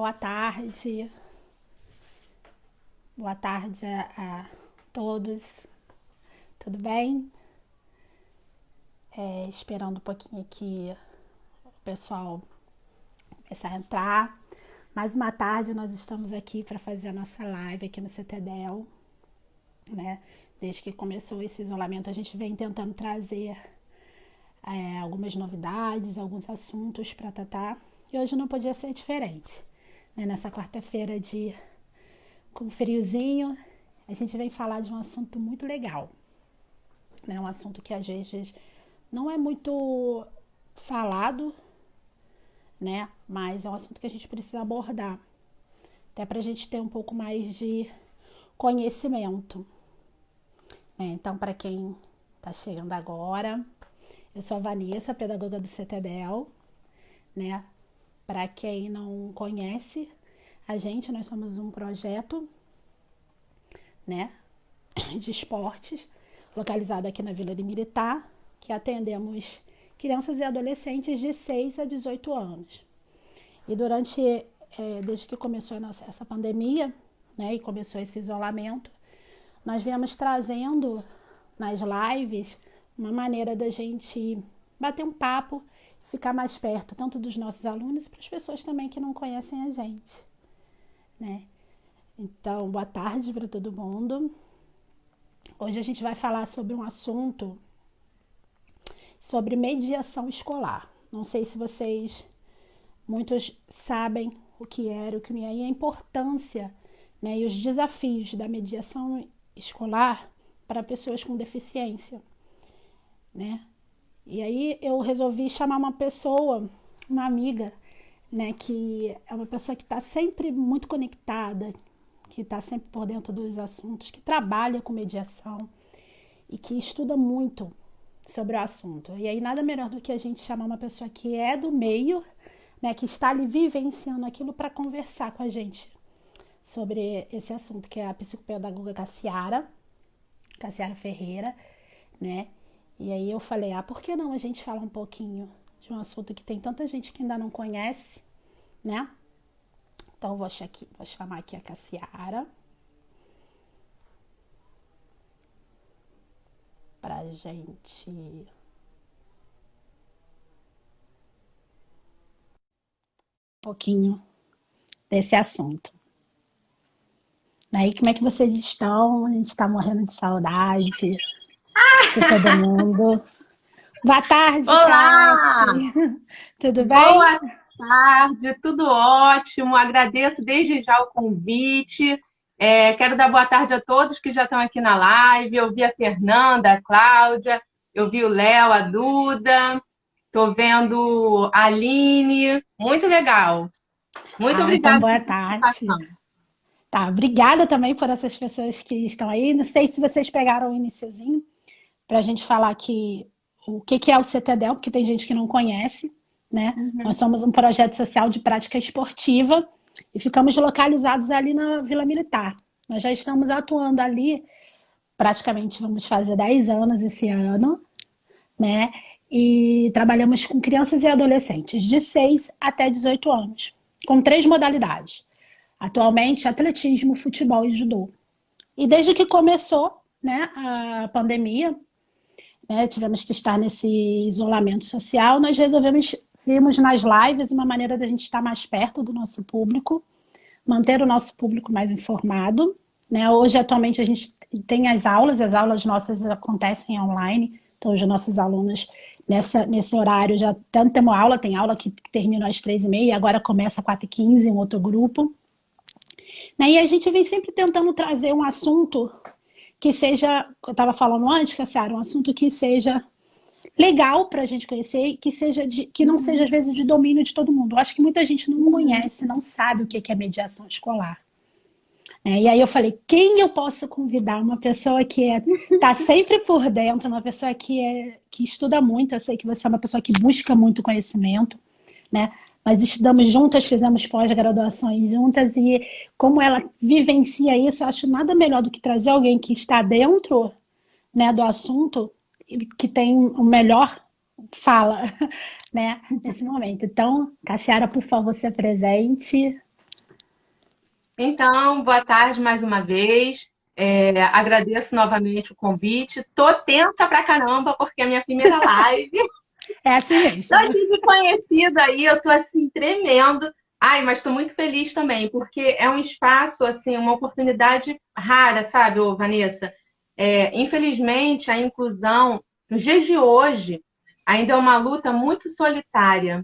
boa tarde. Boa tarde a todos. Tudo bem? Esperando um pouquinho aqui o pessoal começar a entrar. Mais uma tarde nós estamos aqui para fazer a nossa live aqui no CTDEL, né? Desde que começou esse isolamento, a gente vem tentando trazer algumas novidades, alguns assuntos para tratar. E hoje não podia ser diferente, né? Nessa quarta-feira com friozinho, a gente vem falar de um assunto muito legal, né? Um assunto que às vezes não é muito falado, né? Mas é um assunto que a gente precisa abordar, até para a gente ter um pouco mais de conhecimento, né? Então, para quem está chegando agora, eu sou a Vanessa, pedagoga do CTDEL, né? Para quem não conhece nós somos um projeto, né, de esportes localizado aqui na Vila Militar, que atendemos crianças e adolescentes de 6 a 18 anos. E desde que começou essa pandemia, né, e começou esse isolamento, nós viemos trazendo nas lives uma maneira da gente bater um papo, ficar mais perto tanto dos nossos alunos e para as pessoas também que não conhecem a gente, né? Então, boa tarde para todo mundo. Hoje a gente vai falar sobre um assunto sobre mediação escolar. Não sei se muitos sabem o que era, o que é e a importância, né, e os desafios da mediação escolar para pessoas com deficiência, né? E aí eu resolvi chamar uma pessoa, uma amiga, né, que é uma pessoa que está sempre muito conectada, que está sempre por dentro dos assuntos, que trabalha com mediação e que estuda muito sobre o assunto. E aí nada melhor do que a gente chamar uma pessoa que é do meio, né, que está ali vivenciando aquilo para conversar com a gente sobre esse assunto, que é a psicopedagoga Cassiara Ferreira, né? E aí eu falei, por que não a gente falar um pouquinho de um assunto que tem tanta gente que ainda não conhece, né? Então, vou chamar aqui a Cassiara pra gente um pouquinho desse assunto. Aí, como é que vocês estão? A gente está morrendo de saudade de todo mundo. Boa tarde, Olá, Cassi. Tudo bem? boa tarde, tudo ótimo. Agradeço desde já o convite. Quero dar boa tarde a todos que já estão aqui na live. Eu vi a Fernanda, a Cláudia, eu vi o Léo, a Duda, estou vendo a Aline. Muito legal. Muito Então obrigada boa pela tarde. participação. Tá, obrigada também por essas pessoas que estão aí. Não sei se vocês pegaram o iniciozinho para a gente falar aqui o que é o CTDEL, porque tem gente que não conhece, né? Nós Uhum. somos um projeto social de prática esportiva e ficamos localizados ali na Vila Militar. Nós já estamos atuando ali, praticamente vamos fazer 10 anos esse ano, né? E trabalhamos com crianças e adolescentes de 6 até 18 anos, com 3 modalidades. Atualmente, atletismo, futebol e judô. E desde que começou, né, a pandemia, né, tivemos que estar nesse isolamento social, nós vimos nas lives uma maneira da gente estar mais perto do nosso público, manter o nosso público mais informado, né? Hoje, atualmente, a gente tem as aulas nossas acontecem online, então os nossos alunos nesse horário já tanto temos aula, tem aula que termina às 3h30, agora começa às 4h15, um outro grupo, né? E a gente vem sempre tentando trazer um assunto que seja, eu estava falando antes, Cassiara, um assunto que seja legal para a gente conhecer e que não seja, às Uhum. vezes, de domínio de todo mundo. Eu acho que muita gente não Uhum. conhece, não sabe o que é mediação escolar. E aí eu falei, quem eu posso convidar? Uma pessoa que tá sempre por dentro, uma pessoa que estuda muito, eu sei que você é uma pessoa que busca muito conhecimento, né? Nós estudamos juntas, fizemos pós-graduações juntas e como ela vivencia isso, eu acho nada melhor do que trazer alguém que está dentro, né, do assunto e que tem o melhor fala, né, nesse momento. Então, Cassiara, por favor, se apresente. Então, boa tarde mais uma vez. Agradeço novamente o convite. Tô tensa pra caramba, porque é a minha primeira live. É assim Não mesmo. tive conhecido aí, eu tô assim tremendo. Ai, mas estou muito feliz também, porque é um espaço, assim, uma oportunidade rara, sabe, ô, Vanessa? Infelizmente, a inclusão, nos dias de hoje, ainda é uma luta muito solitária,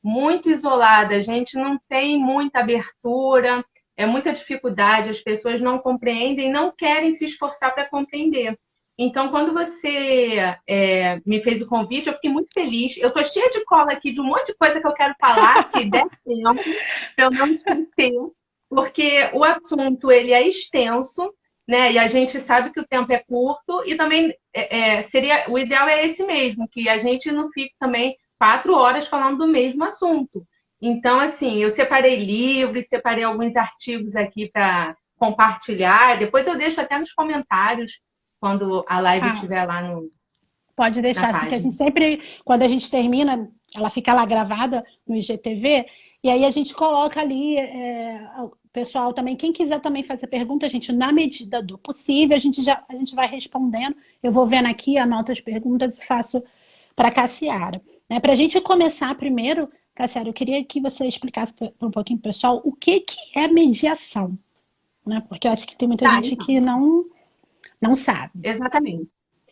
muito isolada, a gente não tem muita abertura, é muita dificuldade, as pessoas não compreendem, não querem se esforçar para compreender. Então, quando você me fez o convite, eu fiquei muito feliz. Eu estou cheia de cola aqui de um monte de coisa que eu quero falar, se der tempo, para eu não esquecer, porque o assunto ele é extenso, né? E a gente sabe que o tempo é curto, e também seria o ideal é esse mesmo, que a gente não fique também 4 horas falando do mesmo assunto. Então, assim, eu separei livros, separei alguns artigos aqui para compartilhar. Depois eu deixo até nos comentários quando a live Ah, estiver lá no, pode na deixar assim, que a página. gente sempre, quando a gente termina, ela fica lá gravada no IGTV, e aí a gente coloca ali, o pessoal também, quem quiser também fazer pergunta, a gente, na medida do possível, a gente vai respondendo. Eu vou vendo aqui, anoto as perguntas e faço para a Cassiara. Né? Para a gente começar primeiro, Cassiara, eu queria que você explicasse para um pouquinho, pessoal, o que é mediação, né? Porque eu acho que tem muita Tá, gente então. que não sabe. Exatamente.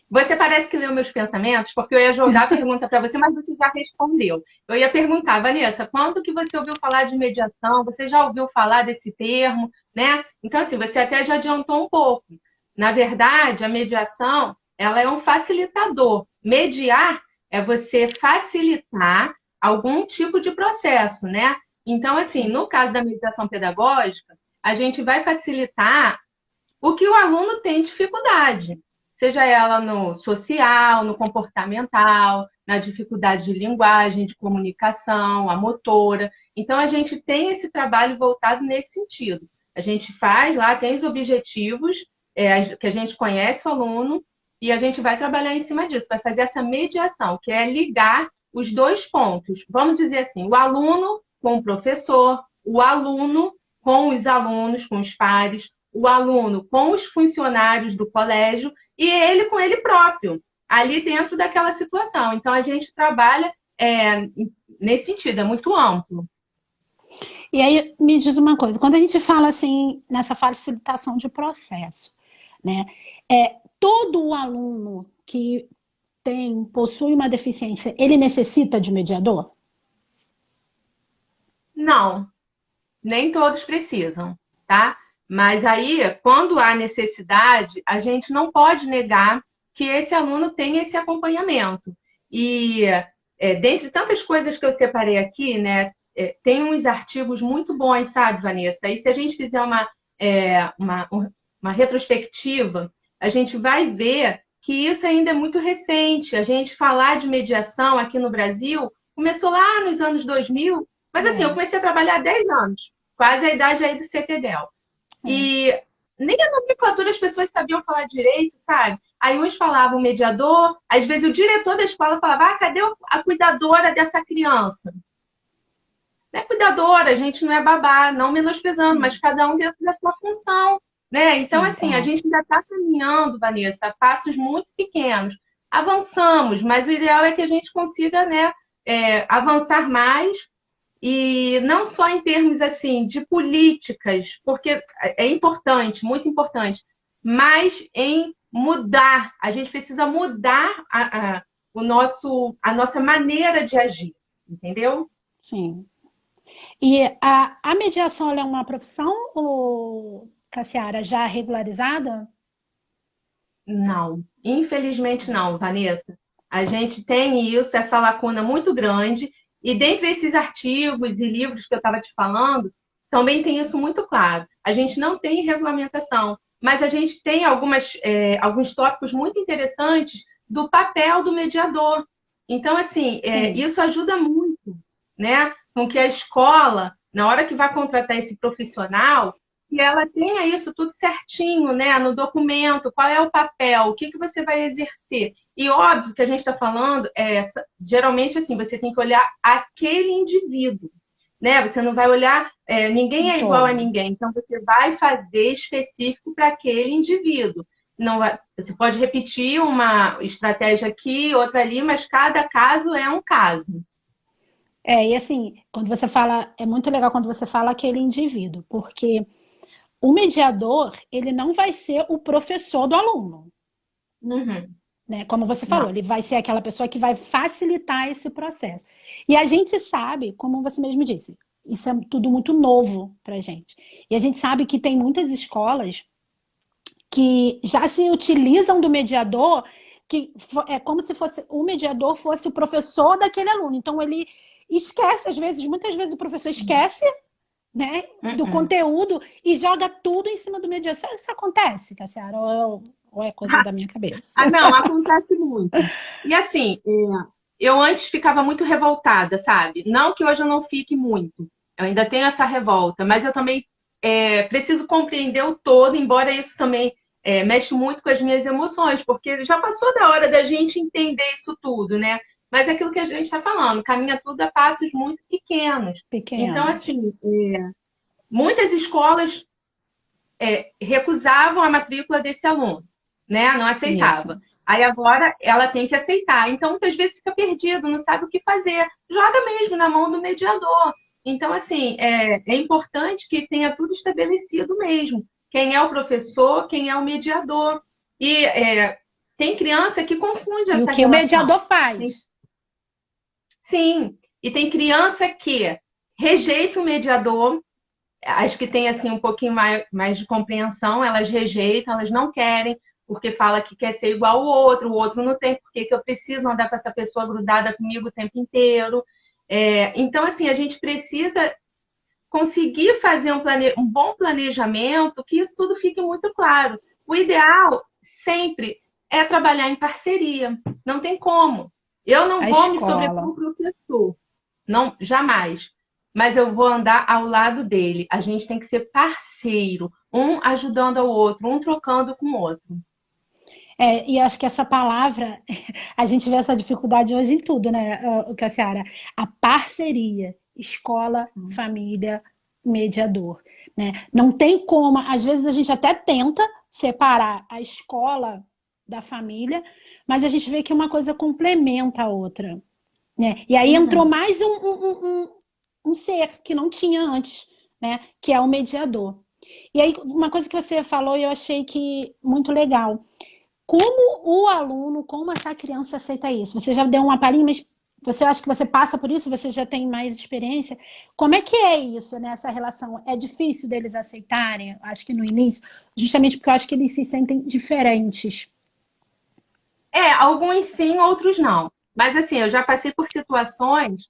Você parece que leu meus pensamentos, porque eu ia jogar a pergunta para você, mas você já respondeu. Eu ia perguntar, Vanessa, quando que você ouviu falar de mediação? Você já ouviu falar desse termo, né? Então, assim, você até já adiantou um pouco. Na verdade, a mediação, ela é um facilitador. Mediar é você facilitar algum tipo de processo, né? Então, assim, Sim, no caso da mediação pedagógica, a gente vai facilitar o que o aluno tem dificuldade, seja ela no social, no comportamental, na dificuldade de linguagem, de comunicação, a motora. Então, a gente tem esse trabalho voltado nesse sentido. A gente faz lá, tem os objetivos que a gente conhece o aluno e a gente vai trabalhar em cima disso, vai fazer essa mediação, que é ligar os dois pontos. Vamos dizer assim, o aluno com o professor, o aluno com os alunos, com os pares, o aluno com os funcionários do colégio e ele com ele próprio, ali dentro daquela situação. Então, a gente trabalha nesse sentido, é muito amplo. e aí me diz uma coisa, quando a gente fala assim nessa facilitação de processo, né? Todo o aluno que possui uma deficiência, ele necessita de mediador? Não, nem todos precisam, tá? Mas aí, quando há necessidade, a gente não pode negar que esse aluno tem esse acompanhamento. E dentre tantas coisas que eu separei aqui, né, tem uns artigos muito bons, sabe, Vanessa? E se a gente fizer uma retrospectiva, a gente vai ver que isso ainda é muito recente. A gente falar de mediação aqui no Brasil começou lá nos anos 2000, mas assim, eu É, comecei a trabalhar há 10 anos, quase a idade aí do CTDEL. é. E nem a nomenclatura as pessoas sabiam falar direito, sabe? Aí uns falavam mediador, às vezes o diretor da escola falava, cadê a cuidadora dessa criança? Não é cuidadora, a gente não é babá, não menosprezando, mas Sim, cada um dentro da sua função, né? Então, sim, assim, a claro. gente ainda está caminhando, Vanessa, a passos muito pequenos. Avançamos, mas o ideal é que a gente consiga, né, avançar mais e não só em termos assim de políticas, porque é importante, muito importante, mas em mudar. A gente precisa mudar a nossa maneira de agir, entendeu? Sim. E a mediação ela é uma profissão, ou, Cassiara, já regularizada? Não, infelizmente não, Vanessa. A gente tem isso, essa lacuna muito grande, e dentre esses artigos e livros que eu estava te falando, também tem isso muito claro. A gente não tem regulamentação, mas a gente tem alguns tópicos muito interessantes do papel do mediador. Então, assim, Sim, isso ajuda muito, né? Com que a escola, na hora que vai contratar esse profissional, que ela tenha isso tudo certinho, né, no documento, qual é o papel, o que que você vai exercer. E óbvio que a gente está falando, geralmente assim, você tem que olhar aquele indivíduo. né? Você não vai olhar, ninguém Um é igual a todo. ninguém, então você vai fazer específico para aquele indivíduo. Não vai, você pode repetir uma estratégia aqui, outra ali, mas cada caso é um caso. E assim, quando você fala, é muito legal quando você fala aquele indivíduo, porque o mediador, ele não vai ser o professor do aluno, Uhum. né? Como você falou, Não. ele vai ser aquela pessoa que vai facilitar esse processo. E a gente sabe, como você mesmo disse, isso é tudo muito novo para a gente. E a gente sabe que tem muitas escolas que já se utilizam do mediador, que é como se fosse o mediador fosse o professor daquele aluno. Então ele esquece, às vezes, muitas vezes o professor esquece, né, do Uhum. conteúdo e joga tudo em cima do mediador. Isso acontece, Cassiara, ou é coisa da minha cabeça? Ah, não, acontece muito. E assim, eu antes ficava muito revoltada, sabe? Não que hoje eu não fique muito. Eu ainda tenho essa revolta, mas eu também preciso compreender o todo, embora isso também mexe muito com as minhas emoções, porque já passou da hora da gente entender isso tudo, né? Mas é aquilo que a gente está falando, caminha tudo a passos muito pequenos. Então, Pequenos. assim, muitas escolas recusavam a matrícula desse aluno, né? Não Isso. aceitava. Aí agora ela tem que aceitar. Então, muitas vezes fica perdido, não sabe o que fazer. Joga mesmo na mão do mediador. Então, assim, é importante que tenha tudo estabelecido mesmo. Quem é o professor, quem é o mediador. E tem criança que confunde E o essa que o relação. mediador faz? Sim, e tem criança que rejeita o mediador, as que têm assim um pouquinho mais de compreensão, elas rejeitam, elas não querem, porque fala que quer ser igual ao outro, o outro não tem, porque que eu preciso andar com essa pessoa grudada comigo o tempo inteiro. Então, assim, a gente precisa conseguir fazer um bom planejamento, que isso tudo fique muito claro. O ideal sempre é trabalhar em parceria, não tem como. Eu não A vou me sobrepor escola. ao professor, não, jamais. Mas eu vou andar ao lado dele. A gente tem que ser parceiro, um ajudando ao outro, um trocando com o outro. E acho que essa palavra, a gente vê essa dificuldade hoje em tudo, né, Cassiara? A parceria, escola, família, mediador, né? Não tem como, às vezes a gente até tenta separar a escola da família, mas a gente vê que uma coisa complementa a outra, né? E aí entrou Uhum. mais um ser que não tinha antes, né? Que é o mediador. E aí, uma coisa que você falou, eu achei que muito legal. Como o aluno, como essa criança aceita isso? Você já deu uma palhinha, mas você acha que você passa por isso? Você já tem mais experiência? Como é que é isso, né? Essa relação? É difícil deles aceitarem? Acho que no início, justamente porque eu acho que eles se sentem diferentes. Alguns sim, outros não. Mas assim, eu já passei por situações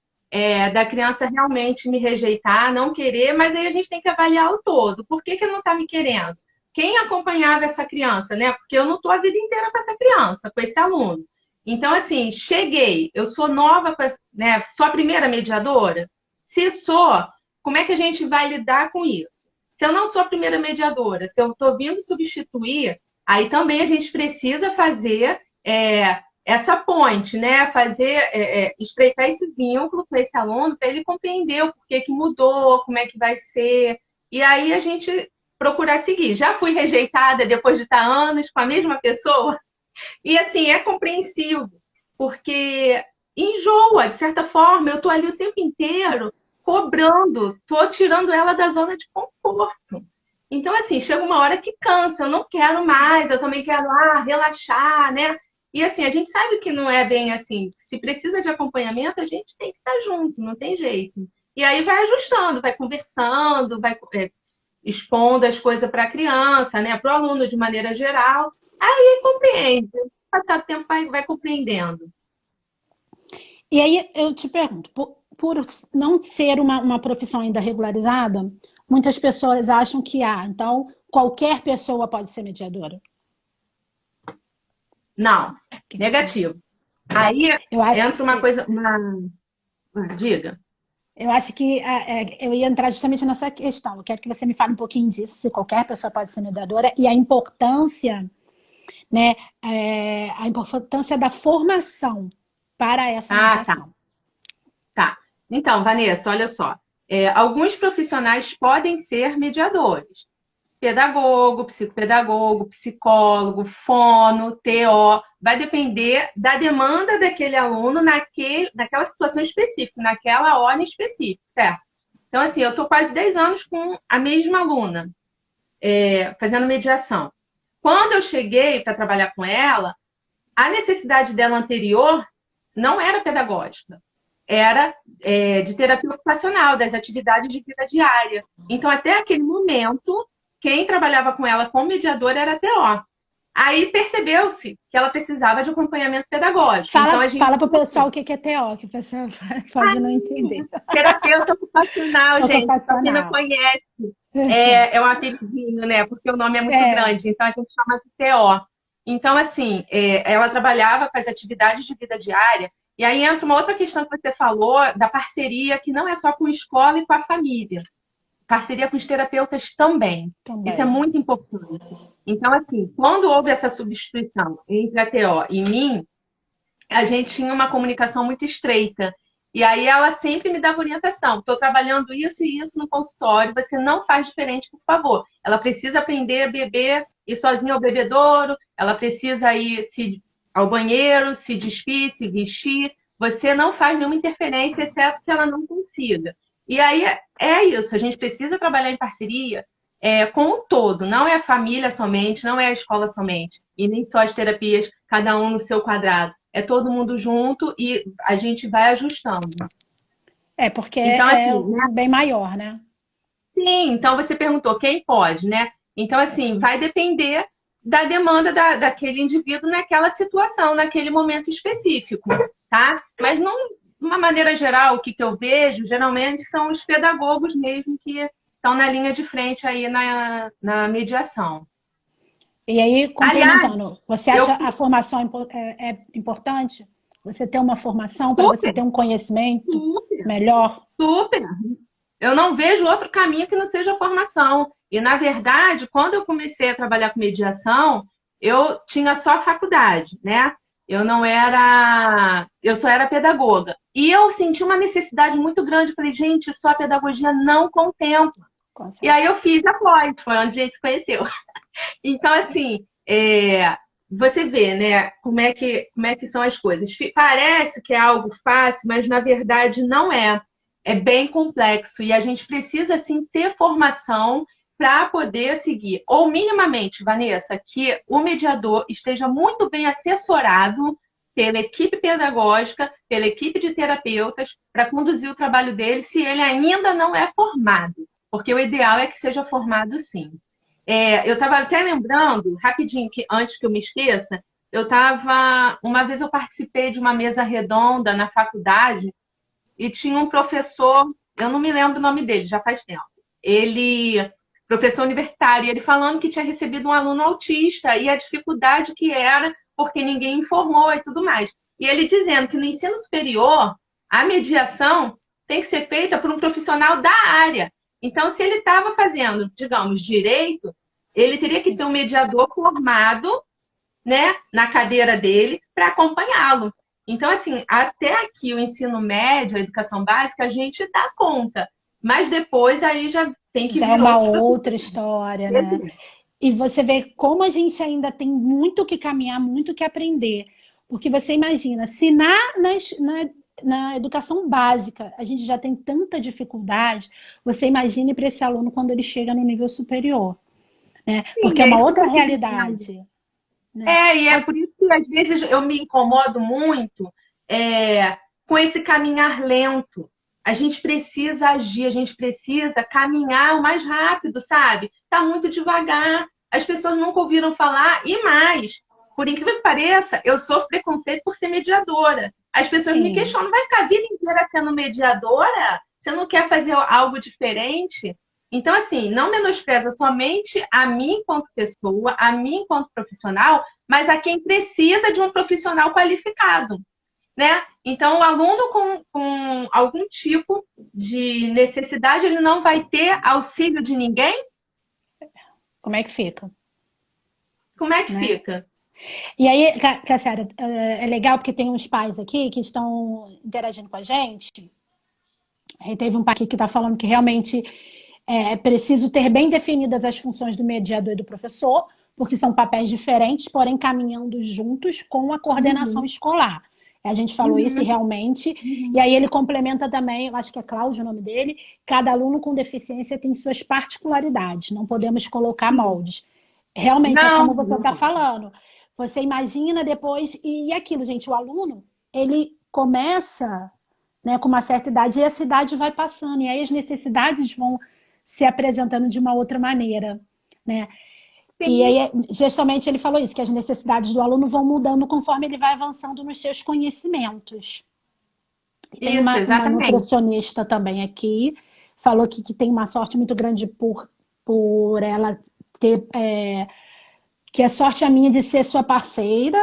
da criança realmente me rejeitar, não querer, mas aí a gente tem que avaliar o todo. Por que que não está me querendo? Quem acompanhava essa criança, né? Porque eu não estou a vida inteira com essa criança, com esse aluno. Então, assim, cheguei, eu sou nova, né? Sou a primeira mediadora? Se sou, como é que a gente vai lidar com isso? Se eu não sou a primeira mediadora, se eu estou vindo substituir, aí também a gente precisa fazer essa ponte, né? Fazer, estreitar esse vínculo com esse aluno para ele compreender o porquê que mudou, como é que vai ser. E aí a gente procurar seguir. Já fui rejeitada depois de estar anos com a mesma pessoa, e assim, é compreensível, porque enjoa, de certa forma, eu estou ali o tempo inteiro cobrando, estou tirando ela da zona de conforto. Então, assim, chega uma hora que cansa, eu não quero mais, eu também quero relaxar, né? E assim, a gente sabe que não é bem assim. Se precisa de acompanhamento, a gente tem que estar junto, não tem jeito. E aí vai ajustando, vai conversando, vai expondo as coisas para a criança, né? Para o aluno de maneira geral. Aí compreende. Passar o tempo vai compreendendo. E aí eu te pergunto, por não ser uma profissão ainda regularizada, muitas pessoas acham que então qualquer pessoa pode ser mediadora. Não, negativo. Aí Eu acho entra uma coisa. Diga. Eu acho que eu ia entrar justamente nessa questão. Eu quero que você me fale um pouquinho disso, se qualquer pessoa pode ser mediadora, e a importância, né, a importância da formação para essa Ah, tá. mediação. Tá. Então, Vanessa, olha só. Alguns profissionais podem ser mediadores. Pedagogo, psicopedagogo, psicólogo, fono, TO, vai depender da demanda daquele aluno naquela situação específica, naquela hora específica, certo? Então, assim, eu estou quase 10 anos com a mesma aluna, fazendo mediação. Quando eu cheguei para trabalhar com ela, a necessidade dela anterior não era pedagógica, era de terapia ocupacional, das atividades de vida diária. Então, até aquele momento, quem trabalhava com ela como mediadora era a TO. Aí percebeu-se que ela precisava de acompanhamento pedagógico. Então, a gente. Fala para o pessoal o que é TO, que o pessoal pode não entender. Terapeuta ocupacional, gente. Só quem não Ocupacional. conhece. É um apelidinho, né? Porque o nome é muito grande. Então, a gente chama de TO. Então, assim, ela trabalhava com as atividades de vida diária. E aí entra uma outra questão que você falou, da parceria, que não é só com a escola e com a família. Parceria com os terapeutas também. Isso é muito importante. Então, assim, quando houve essa substituição entre a TO e mim, a gente tinha uma comunicação muito estreita. E aí ela sempre me dava orientação. Estou trabalhando isso e isso no consultório, você não faz diferente, por favor. Ela precisa aprender a beber, ir sozinha ao bebedouro, ela precisa ir ao banheiro, se despir, se vestir. Você não faz nenhuma interferência, exceto que ela não consiga. E aí é isso, a gente precisa trabalhar em parceria com o todo, não é a família somente, não é a escola somente, e nem só as terapias, cada um no seu quadrado. É todo mundo junto e a gente vai ajustando. Porque então, é assim, né? bem maior, né? Sim, então você perguntou quem pode, né? Então, assim, vai depender da demanda daquele indivíduo naquela situação, naquele momento específico, tá? Mas não, de uma maneira geral, o que eu vejo, geralmente, são os pedagogos mesmo que estão na linha de frente aí na mediação. E aí, Aliás, complementando, você acha a formação é importante? Você ter uma formação para você super, ter um conhecimento super, melhor? super. Eu não vejo outro caminho que não seja a formação. E, na verdade, quando eu comecei a trabalhar com mediação, eu tinha só a faculdade, né? Eu não era. Eu só era pedagoga. E eu senti uma necessidade muito grande. Falei, gente, só a pedagogia não contempla. E aí eu fiz a pós, foi onde a gente se conheceu. Então, assim, você vê, né, como é que são as coisas. Parece que é algo fácil, mas na verdade não é. É bem complexo e a gente precisa, assim, ter formação para poder seguir. Ou minimamente, Vanessa, que o mediador esteja muito bem assessorado pela equipe pedagógica, pela equipe de terapeutas, para conduzir o trabalho dele, se ele ainda não é formado. Porque o ideal é que seja formado, sim. Eu estava até lembrando, rapidinho, que antes que eu me esqueça, uma vez eu participei de uma mesa redonda na faculdade e tinha um professor, eu não me lembro o nome dele, já faz tempo. Ele, professor universitário, ele falando que tinha recebido um aluno autista e a dificuldade que era porque ninguém informou e tudo mais. E ele dizendo que no ensino superior, a mediação tem que ser feita por um profissional da área. Então, se ele estava fazendo, digamos, direito, ele teria que ter um mediador formado, né, na cadeira dele para acompanhá-lo. Então, assim, até aqui o ensino médio, a educação básica, a gente dá conta. Mas depois aí já tem que Já vir é uma outros outra profissionais. história, né? E você vê como a gente ainda tem muito que caminhar, muito que aprender. Porque você imagina, se na educação básica a gente já tem tanta dificuldade, você imagine para esse aluno quando ele chega no nível superior, né? Sim, Porque é é uma isso que eu outra tô te dizendo. realidade, né? E é por isso que às vezes eu me incomodo muito com esse caminhar lento. A gente precisa agir, a gente precisa caminhar o mais rápido, sabe? Tá muito devagar. As pessoas nunca ouviram falar. E mais, por incrível que pareça, eu sofro preconceito por ser mediadora. As pessoas me Sim. questionam, vai ficar a vida inteira sendo mediadora? Você não quer fazer algo diferente? Então, assim, não menospreza somente a mim enquanto pessoa, a mim enquanto profissional, mas a quem precisa de um profissional qualificado, né? Então, o aluno com algum tipo de necessidade, ele não vai ter auxílio de ninguém? Como é que fica, Como é que né? fica? E aí, Cassiara, é legal porque tem uns pais aqui que estão interagindo com a gente. Aí teve um pai aqui que está falando que realmente é preciso ter bem definidas as funções do mediador e do professor, porque são papéis diferentes, porém caminhando juntos com a coordenação Uhum, escolar. A gente falou isso e uhum, realmente, e uhum. aí ele complementa também, eu acho que é Cláudio o nome dele, cada aluno com deficiência tem suas particularidades, não podemos colocar Sim. moldes. Realmente é Não, como você está não. falando. Você imagina depois, e aquilo, gente, o aluno, ele começa, né, com uma certa idade, e essa idade vai passando, e aí as necessidades vão se apresentando de uma outra maneira, né? E Sim, aí, justamente, ele falou isso, que as necessidades do aluno vão mudando conforme ele vai avançando nos seus conhecimentos. E tem isso, uma exatamente. nutricionista também aqui, falou que tem uma sorte muito grande por ela ter, que a sorte é minha de ser sua parceira,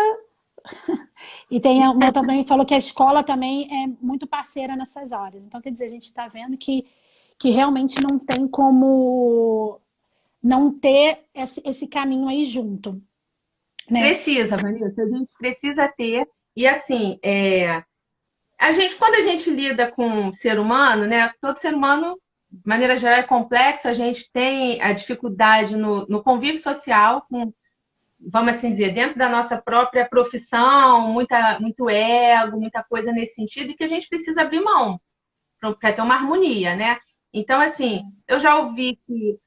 e tem uma também falou que a escola também é muito parceira nessas áreas. Então, quer dizer, a gente está vendo que realmente não tem como não ter esse caminho aí junto, né? Precisa, Vanessa, a gente precisa ter. E assim, quando a gente lida com o ser humano, né? Todo ser humano, de maneira geral, é complexo, a gente tem a dificuldade no convívio social, vamos assim dizer, dentro da nossa própria profissão, muito ego, muita coisa nesse sentido, e que a gente precisa abrir mão para ter uma harmonia, né? Então, assim, eu já ouvi que,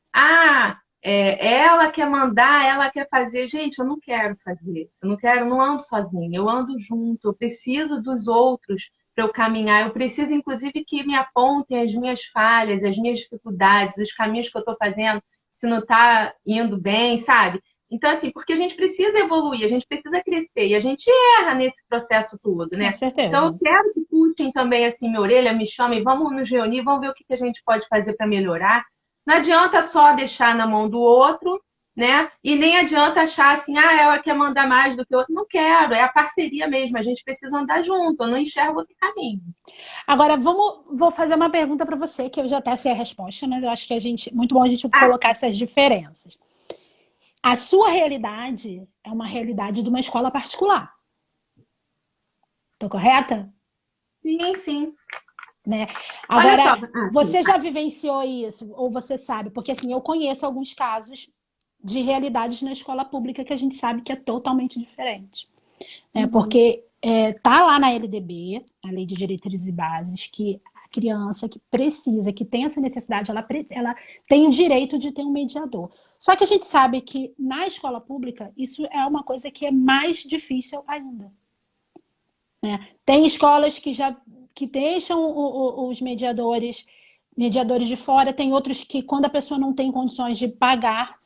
ela quer mandar, ela quer fazer. Gente, eu não quero fazer. Eu não quero, eu não ando sozinha, eu ando junto, eu preciso dos outros para eu caminhar. Eu preciso, inclusive, que me apontem as minhas falhas, as minhas dificuldades, os caminhos que eu estou fazendo, se não está indo bem, sabe? Então, assim, porque a gente precisa evoluir, a gente precisa crescer, e a gente erra nesse processo todo, Com né? Então, eu certeza. quero que puxem também assim minha orelha, me chamem, vamos nos reunir, vamos ver o que a gente pode fazer para melhorar. Não adianta só deixar na mão do outro, né? E nem adianta achar assim, ela quer mandar mais do que o outro. Não quero, é a parceria mesmo, a gente precisa andar junto, eu não enxergo outro caminho. Agora, vou fazer uma pergunta para você, que eu já até sei a resposta, mas eu acho que muito bom a gente Ah, colocar essas diferenças. A sua realidade é uma realidade de uma escola particular. Estou correta? sim, sim. Né? Olha só, Agora, sim. você já vivenciou isso, ou você sabe? Porque assim, eu conheço alguns casos de realidades na escola pública que a gente sabe que é totalmente diferente. Né? Uhum. Porque tá lá na LDB, a Lei de Diretrizes e Bases, que a criança que precisa, que tem essa necessidade, ela tem o direito de ter um mediador. Só que a gente sabe que na escola pública isso é uma coisa que é mais difícil ainda. Né? Tem escolas que deixam os mediadores de fora, tem outros que, quando a pessoa não tem condições de pagar,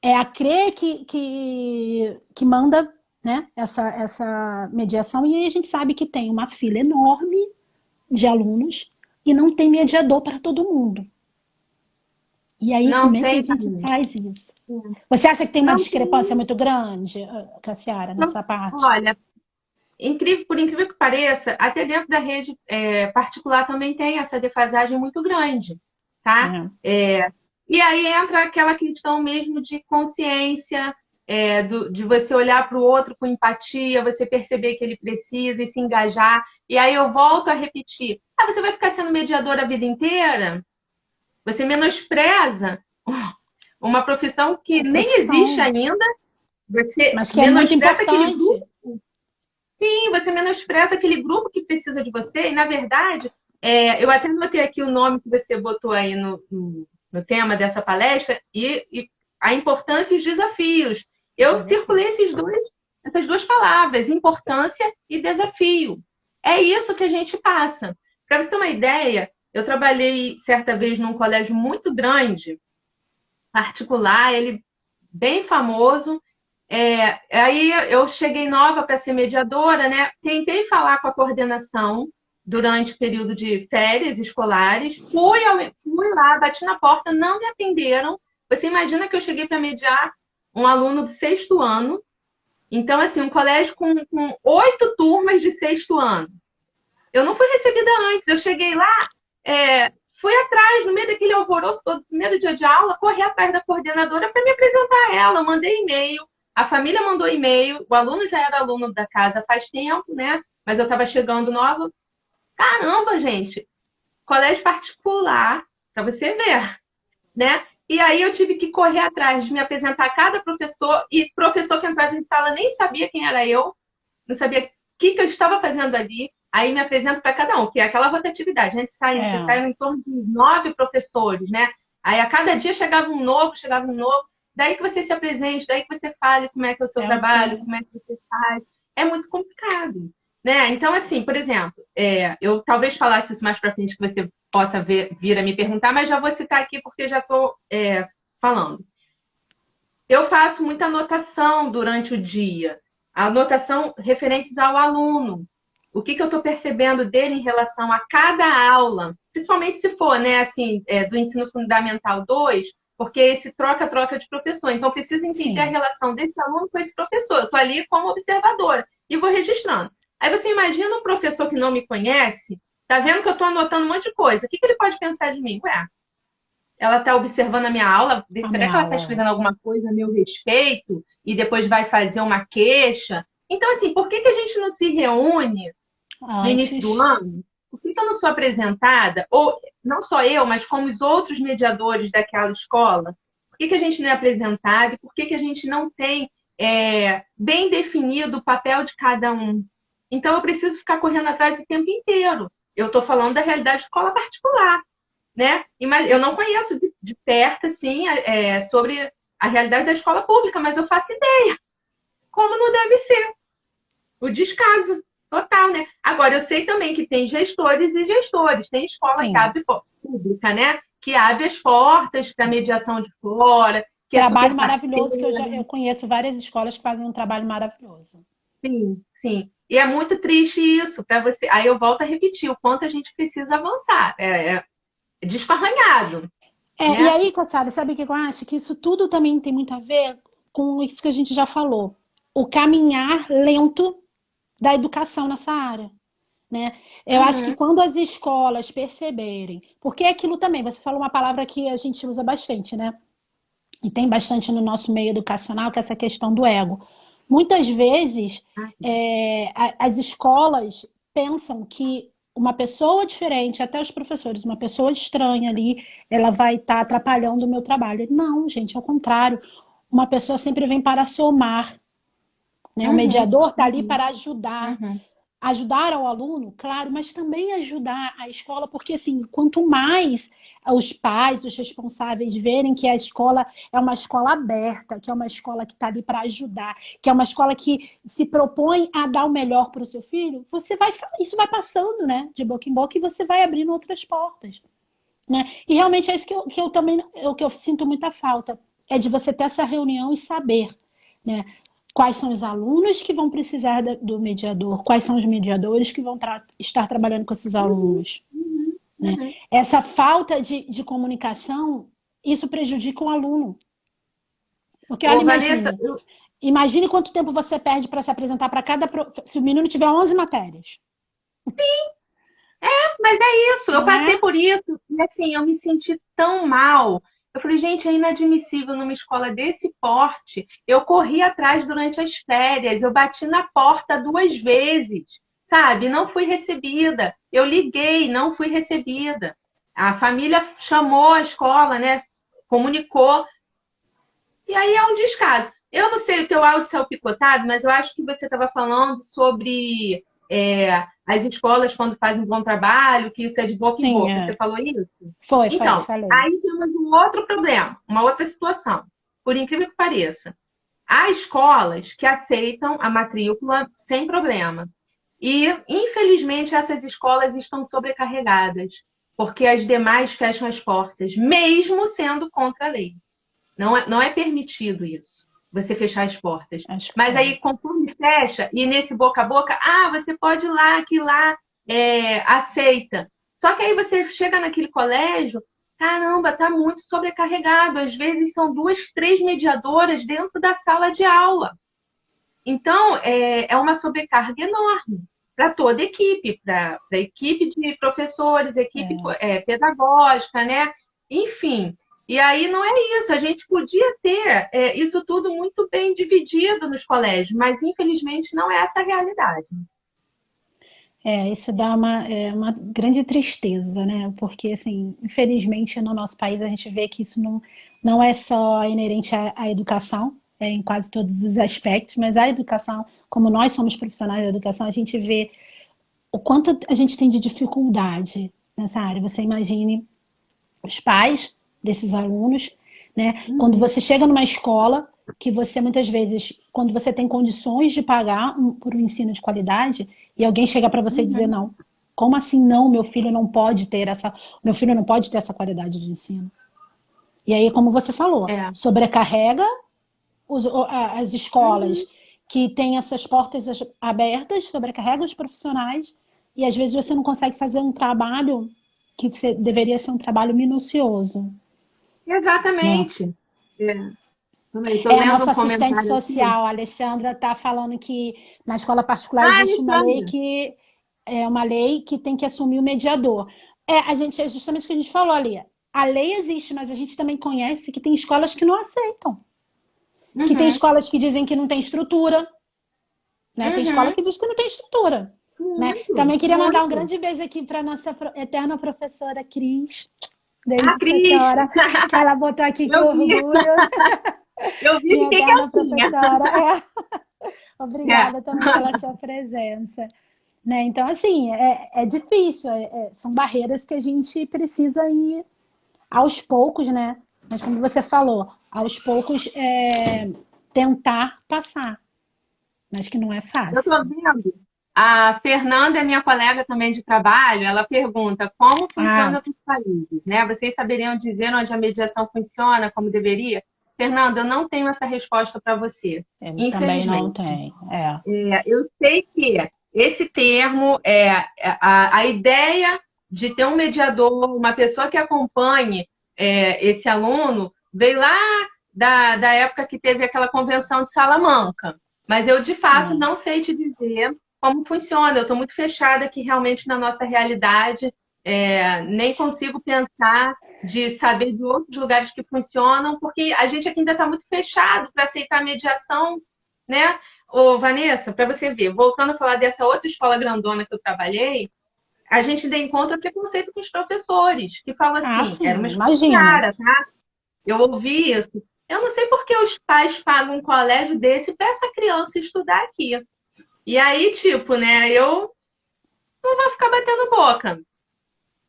é a CRE que manda, né, essa mediação, e aí a gente sabe que tem uma fila enorme de alunos e não tem mediador para todo mundo. E aí, como Não é que a tem gente caminho. faz isso? Você acha que tem uma Não discrepância tem. muito grande, Cassiara, nessa parte? Olha, por incrível que pareça, até dentro da rede particular também tem essa defasagem muito grande, tá? É, E aí entra aquela questão mesmo de consciência, de você olhar para o outro com empatia, você perceber que ele precisa e se engajar. E aí eu volto a repetir: você vai ficar sendo mediador a vida inteira? Você menospreza uma profissão que uma nem existe profissão, ainda, você mas que é muito menospreza aquele importante. grupo. Sim, você menospreza aquele grupo que precisa de você, e na verdade, eu até notei aqui o nome que você botou aí no tema dessa palestra, e a importância e os desafios. Eu circulei Desafios. essas duas palavras, importância e desafio. É isso que a gente passa. Para você ter uma ideia, eu trabalhei certa vez num colégio muito grande, particular, ele bem famoso, aí eu cheguei nova para ser mediadora, né? Tentei falar com a coordenação durante o período de férias escolares, fui lá, bati na porta, não me atenderam. Você imagina que eu cheguei para mediar um aluno do sexto ano, então, assim, um colégio com 8 turmas de sexto ano. Eu não fui recebida antes, eu cheguei lá, fui atrás, no meio daquele alvoroço todo, primeiro dia de aula, corri atrás da coordenadora para me apresentar a ela, mandei e-mail, a família mandou e-mail, o aluno já era aluno da casa faz tempo, né? Mas eu estava chegando nova. Caramba, gente! colégio particular, para você ver, né? E aí eu tive que correr atrás de me apresentar a cada professor, e professor que entrava em sala nem sabia quem era eu, não sabia o que eu estava fazendo ali. Aí me apresento para cada um, que é aquela rotatividade. A gente sai em torno de 9 professores, né? Aí a cada dia chegava um novo, chegava um novo. Daí que você se apresente, daí que você fale como é que é o seu trabalho, como é que você faz. É muito complicado, né? Então, assim, por exemplo, eu talvez falasse isso mais para frente que você possa vir a me perguntar, mas já vou citar aqui porque já estou falando. Eu faço muita anotação durante o dia, anotação referentes ao aluno. O que eu estou percebendo dele em relação a cada aula, principalmente se for, né, assim, do ensino fundamental 2, porque esse troca-troca de professor. Então, eu preciso entender a relação desse aluno com esse professor. Eu estou ali como observadora e vou registrando. Aí você imagina um professor que não me conhece, tá vendo que eu estou anotando um monte de coisa. O que ele pode pensar de mim? Ué, ela está observando a minha aula, será que ela está escrevendo alguma coisa a meu respeito e depois vai fazer uma queixa? Então, assim, por que a gente não se reúne no início do ano? Por que eu não sou apresentada? Ou não só eu, mas como os outros mediadores daquela escola? Por que a gente não é apresentado? E por que a gente não tem bem definido o papel de cada um? Então, eu preciso ficar correndo atrás o tempo inteiro. Eu estou falando da realidade de escola particular, né? Eu não conheço de perto, assim, sobre a realidade da escola pública, mas eu faço ideia. Como não deve ser. O descaso total, né? Agora, eu sei também que tem gestores e gestores. Tem escola que abre pública, né? Que abre as portas para mediação de fora. Que trabalho maravilhoso, que eu conheço várias escolas que fazem um trabalho maravilhoso. Sim, sim. E é muito triste isso para você. Aí eu volto a repetir o quanto a gente precisa avançar. Desparranhado. Né? E aí, Cassara, sabe o que eu acho? Que isso tudo também tem muito a ver com isso que a gente já falou. O caminhar lento da educação nessa área. Né? Eu acho que quando as escolas perceberem, porque aquilo também, você falou uma palavra que a gente usa bastante, né? E tem bastante no nosso meio educacional, que é essa questão do ego. Muitas vezes, as escolas pensam que uma pessoa diferente, até os professores, uma pessoa estranha ali, ela vai estar atrapalhando o meu trabalho. Não, gente, ao contrário. Uma pessoa sempre vem para somar. Né? O mediador está ali para ajudar. Ajudar ao aluno, claro, mas também ajudar a escola, porque assim, quanto mais os pais, os responsáveis verem que a escola é uma escola aberta, que é uma escola que está ali para ajudar, que é uma escola que se propõe a dar o melhor para o seu filho, isso vai passando, né, de boca em boca, e você vai abrindo outras portas, né? E realmente é isso que eu também, o que eu sinto muita falta, é de você ter essa reunião e saber, né? Quais são os alunos que vão precisar do mediador? Quais são os mediadores que vão estar trabalhando com esses alunos? Né? Essa falta de comunicação, isso prejudica o aluno. Porque, olha, imagine quanto tempo você perde para se apresentar para cada... Se o menino tiver 11 matérias. Sim, mas é isso. Eu passei por isso e, assim, eu me senti tão mal. Eu falei, gente, é inadmissível numa escola desse porte. Eu corri atrás durante as férias, eu bati na porta 2 vezes, sabe? Não fui recebida. Eu liguei, não fui recebida. A família chamou a escola, né? Comunicou. E aí é um descaso. Eu não sei, o teu áudio saiu picotado, mas eu acho que você estava falando sobre as escolas quando fazem um bom trabalho, que isso é de boca em boca. Você falou isso? Então, falei. Aí temos um outro problema, uma outra situação. Por incrível que pareça, há escolas que aceitam a matrícula sem problema. E, infelizmente, essas escolas estão sobrecarregadas, porque as demais fecham as portas, mesmo sendo contra a lei. Não é permitido isso, você fechar as portas. Mas aí, conforme fecha, e nesse boca a boca, você pode ir lá, que lá aceita. Só que aí você chega naquele colégio, caramba, tá muito sobrecarregado. Às vezes são 2, 3 mediadoras dentro da sala de aula. Então, é uma sobrecarga enorme para toda a equipe, para a equipe de professores, equipe pedagógica, né? Enfim. E aí não é isso, a gente podia ter isso tudo muito bem dividido nos colégios, mas infelizmente não é essa a realidade. Isso dá uma grande tristeza, né? Porque, assim, infelizmente no nosso país a gente vê que isso não é só inerente à educação, em quase todos os aspectos, mas a educação, como nós somos profissionais da educação, a gente vê o quanto a gente tem de dificuldade nessa área. Você imagine os pais desses alunos, né? Quando Uhum. você chega numa escola que você muitas vezes, quando você tem condições de pagar por um ensino de qualidade, e alguém chega para você dizer Uhum. não, como assim não? Meu filho não pode ter essa qualidade de ensino. E aí, como você falou, É. sobrecarrega as escolas Uhum. que têm essas portas abertas, sobrecarrega os profissionais e às vezes você não consegue fazer um trabalho que deveria ser um trabalho minucioso, né? Exatamente. É. Estou A lendo um nossa assistente comentário aqui. social, a Alexandra, está falando que na escola particular Ah, existe uma lei Alexandra. que tem que assumir o mediador. É justamente o que a gente falou ali. A lei existe, mas a gente também conhece que tem escolas que não aceitam, que tem Uhum. escolas que dizem que não tem estrutura, né? Tem escola Uhum. que diz que não tem estrutura, né? Muito, Também queria mandar um muito. grande beijo aqui para nossa eterna professora Cris. A Beijo, Cris, professora, que ela botou aqui que eu vi, orgulho. eu vi e Minha fiquei eterna quietinha. professora. É. Obrigada também pela sua presença. Né? Então, assim, é difícil, são barreiras que a gente precisa ir aos poucos, né? Mas como você falou, aos poucos tentar passar, mas que não é Eu estou fácil. vendo. A Fernanda é minha colega também de trabalho. Ela pergunta como funciona Ah, em outros países, né? Vocês saberiam dizer onde a mediação funciona como deveria? Fernanda, eu não tenho essa resposta para você, ele também não infelizmente. tem. Eu sei que esse termo a ideia de ter um mediador, uma pessoa que acompanhe esse aluno, veio lá da época que teve aquela convenção de Salamanca. Mas eu, de fato, É. não sei te dizer como funciona. Eu estou muito fechada aqui realmente na nossa realidade, nem consigo pensar de saber de outros lugares que funcionam, porque a gente aqui ainda está muito fechado para aceitar mediação, né? Ô, Vanessa, para você ver, voltando a falar dessa outra escola grandona que eu trabalhei, a gente ainda encontra preconceito com os professores, que falam Ah, assim, era uma sim, escola imagino. cara, tá? Eu ouvi isso. Eu não sei por que os pais pagam um colégio desse para essa criança estudar aqui. E aí, tipo, né, eu não vou ficar batendo boca,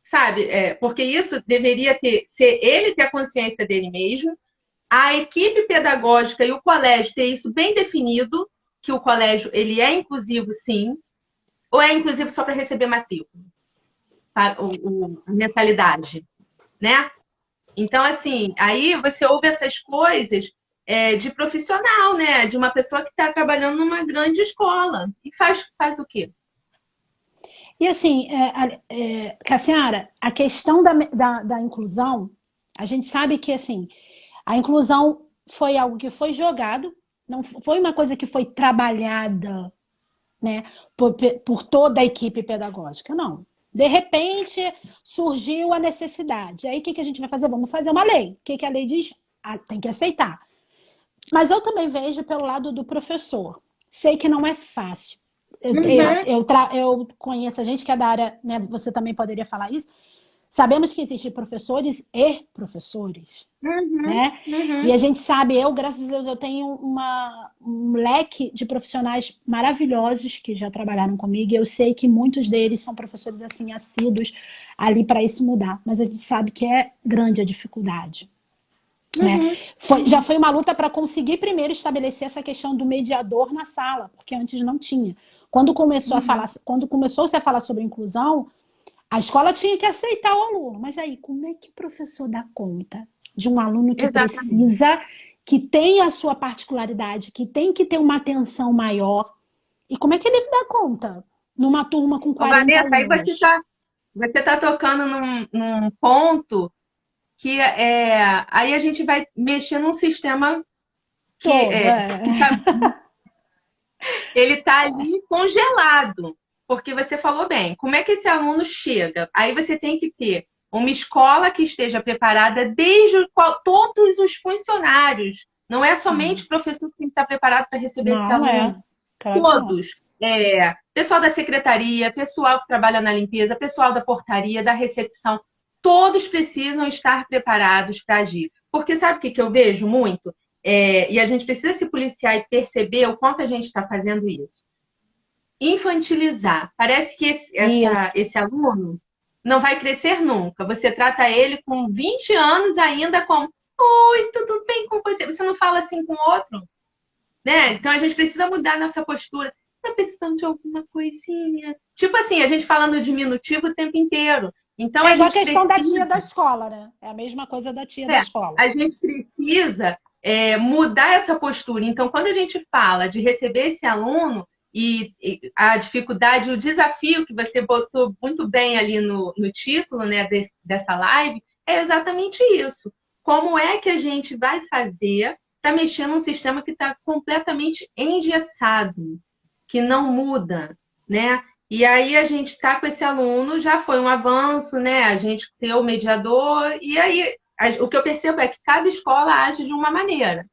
sabe? Porque isso deveria ser ele ter a consciência dele mesmo, a equipe pedagógica e o colégio ter isso bem definido, que o colégio ele é inclusivo, sim, ou é inclusivo só para receber matrícula, a mentalidade, né? Então, assim, aí você ouve essas coisas de profissional, né? De uma pessoa que está trabalhando numa grande escola. E faz o quê? E assim, Cassiara, a questão da inclusão, a gente sabe que assim, a inclusão foi algo que foi jogado, não foi uma coisa que foi trabalhada, né, por toda a equipe pedagógica, não. De repente surgiu a necessidade. Aí o que a gente vai fazer? Vamos fazer uma lei. O que a lei diz? Ah, tem que aceitar. Mas eu também vejo pelo lado do professor. Sei que não é fácil. Uhum, Eu conheço a gente que é da área, né? Você também poderia falar isso. Sabemos que existem professores e professores, uhum, né? E uhum. a gente sabe, graças a Deus, eu tenho um leque de profissionais maravilhosos que já trabalharam comigo. E eu sei que muitos deles são professores assim assíduos ali para isso mudar. Mas a gente sabe que é grande a dificuldade. Né? Uhum, Já uhum, foi uma luta para conseguir primeiro estabelecer essa questão do mediador na sala, porque antes não tinha. uhum. Quando começou-se a falar sobre inclusão, a escola tinha que aceitar o aluno. Mas aí, como é que o professor dá conta de um aluno que Exatamente. precisa, que tem a sua particularidade, que tem que ter uma atenção maior? E como é que ele dá conta numa turma com Ô, 40 Vanessa, aí alunos? você tá tocando num ponto que aí a gente vai mexer num sistema que, Todo, é, é. que tá, ele está ali congelado. Porque você falou bem, como é que esse aluno chega? Aí você tem que ter uma escola que esteja preparada desde todos os funcionários. Não é somente Sim. o professor que tem que estar preparado para receber esse Não é. aluno. Claro que não. Todos. pessoal da secretaria, pessoal que trabalha na limpeza, pessoal da portaria, da recepção, todos precisam estar preparados para agir. Porque sabe o que eu vejo muito? E a gente precisa se policiar e perceber o quanto a gente está fazendo isso. Infantilizar. Parece que esse aluno não vai crescer nunca. Você trata ele com 20 anos ainda como: oi, tudo bem com você? Você não fala assim com o outro, né? Então a gente precisa mudar nossa postura. Tá precisando de alguma coisinha? Tipo assim, a gente falando diminutivo o tempo inteiro. Então É igual a questão da tia da escola, né? É a mesma coisa da tia da escola. A gente precisa mudar essa postura. Então, quando a gente fala de receber esse aluno e a dificuldade, o desafio que você botou muito bem ali no título, né, dessa live, é exatamente isso. Como é que a gente vai fazer para mexer num sistema que está completamente engessado, que não muda, né? E aí a gente está com esse aluno, já foi um avanço, né? A gente tem o mediador, e aí o que eu percebo é que cada escola age de uma maneira.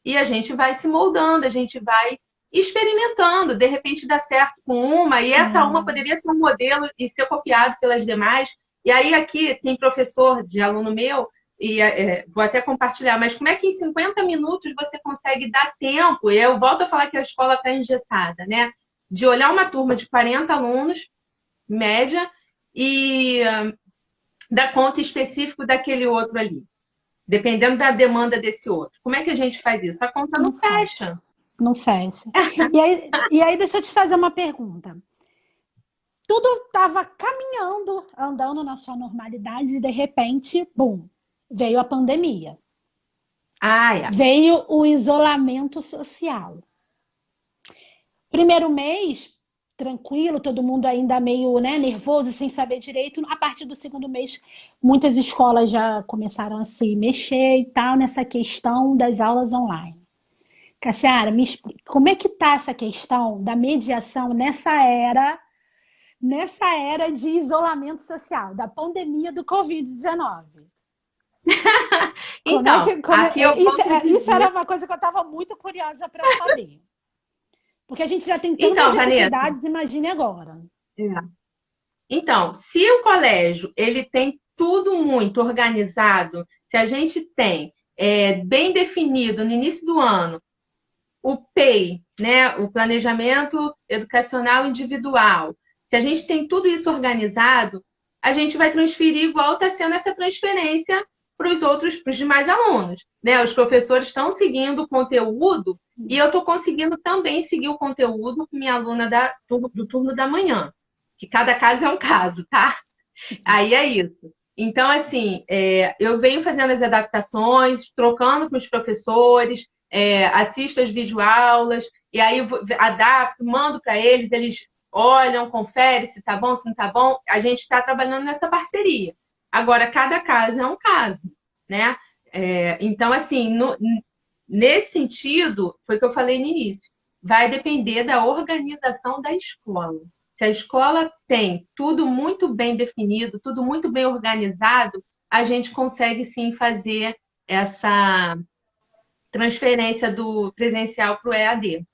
E a gente vai se moldando, a gente vai experimentando, de repente dá certo com uma, e essa uma poderia ter um modelo e ser copiado pelas demais. E aí aqui tem professor de aluno meu, e vou até compartilhar, mas como é que em 50 minutos você consegue dar tempo? E eu volto a falar que a escola está engessada, né? De olhar uma turma de 40 alunos, média, e dar conta específico daquele outro ali, dependendo da demanda desse outro. Como é que a gente faz isso? A conta não fecha. Não fecha. E aí deixa eu te fazer uma pergunta. Tudo estava caminhando, andando na sua normalidade, e de repente, bum, veio a pandemia. Veio o isolamento social. Primeiro mês, tranquilo, todo mundo ainda meio, né, nervoso, sem saber direito. A partir do segundo mês, muitas escolas já começaram a se mexer e tal, nessa questão das aulas online. Cassiara, me explica, como é que está essa questão da mediação nessa era de isolamento social, da pandemia do Covid-19? Então, isso era uma coisa que eu estava muito curiosa para saber. Porque a gente já tem tantas dificuldades, imagine agora. Então, se o colégio ele tem tudo muito organizado, se a gente tem bem definido no início do ano o PEI, né, o Planejamento Educacional Individual, se a gente tem tudo isso organizado, a gente vai transferir igual está sendo essa transferência para os demais alunos, né? Os professores estão seguindo o conteúdo e eu estou conseguindo também seguir o conteúdo com minha aluna do turno da manhã, que cada caso é um caso, tá? Aí é isso. Então, assim, eu venho fazendo as adaptações, trocando com os professores, assisto as videoaulas, e aí eu adapto, mando para eles, eles olham, conferem se tá bom, se não tá bom. A gente está trabalhando nessa parceria. Agora, cada caso é um caso, né? Então, assim, nesse sentido, foi o que eu falei no início, vai depender da organização da escola. Se a escola tem tudo muito bem definido, tudo muito bem organizado, a gente consegue sim fazer essa transferência do presencial para o EAD.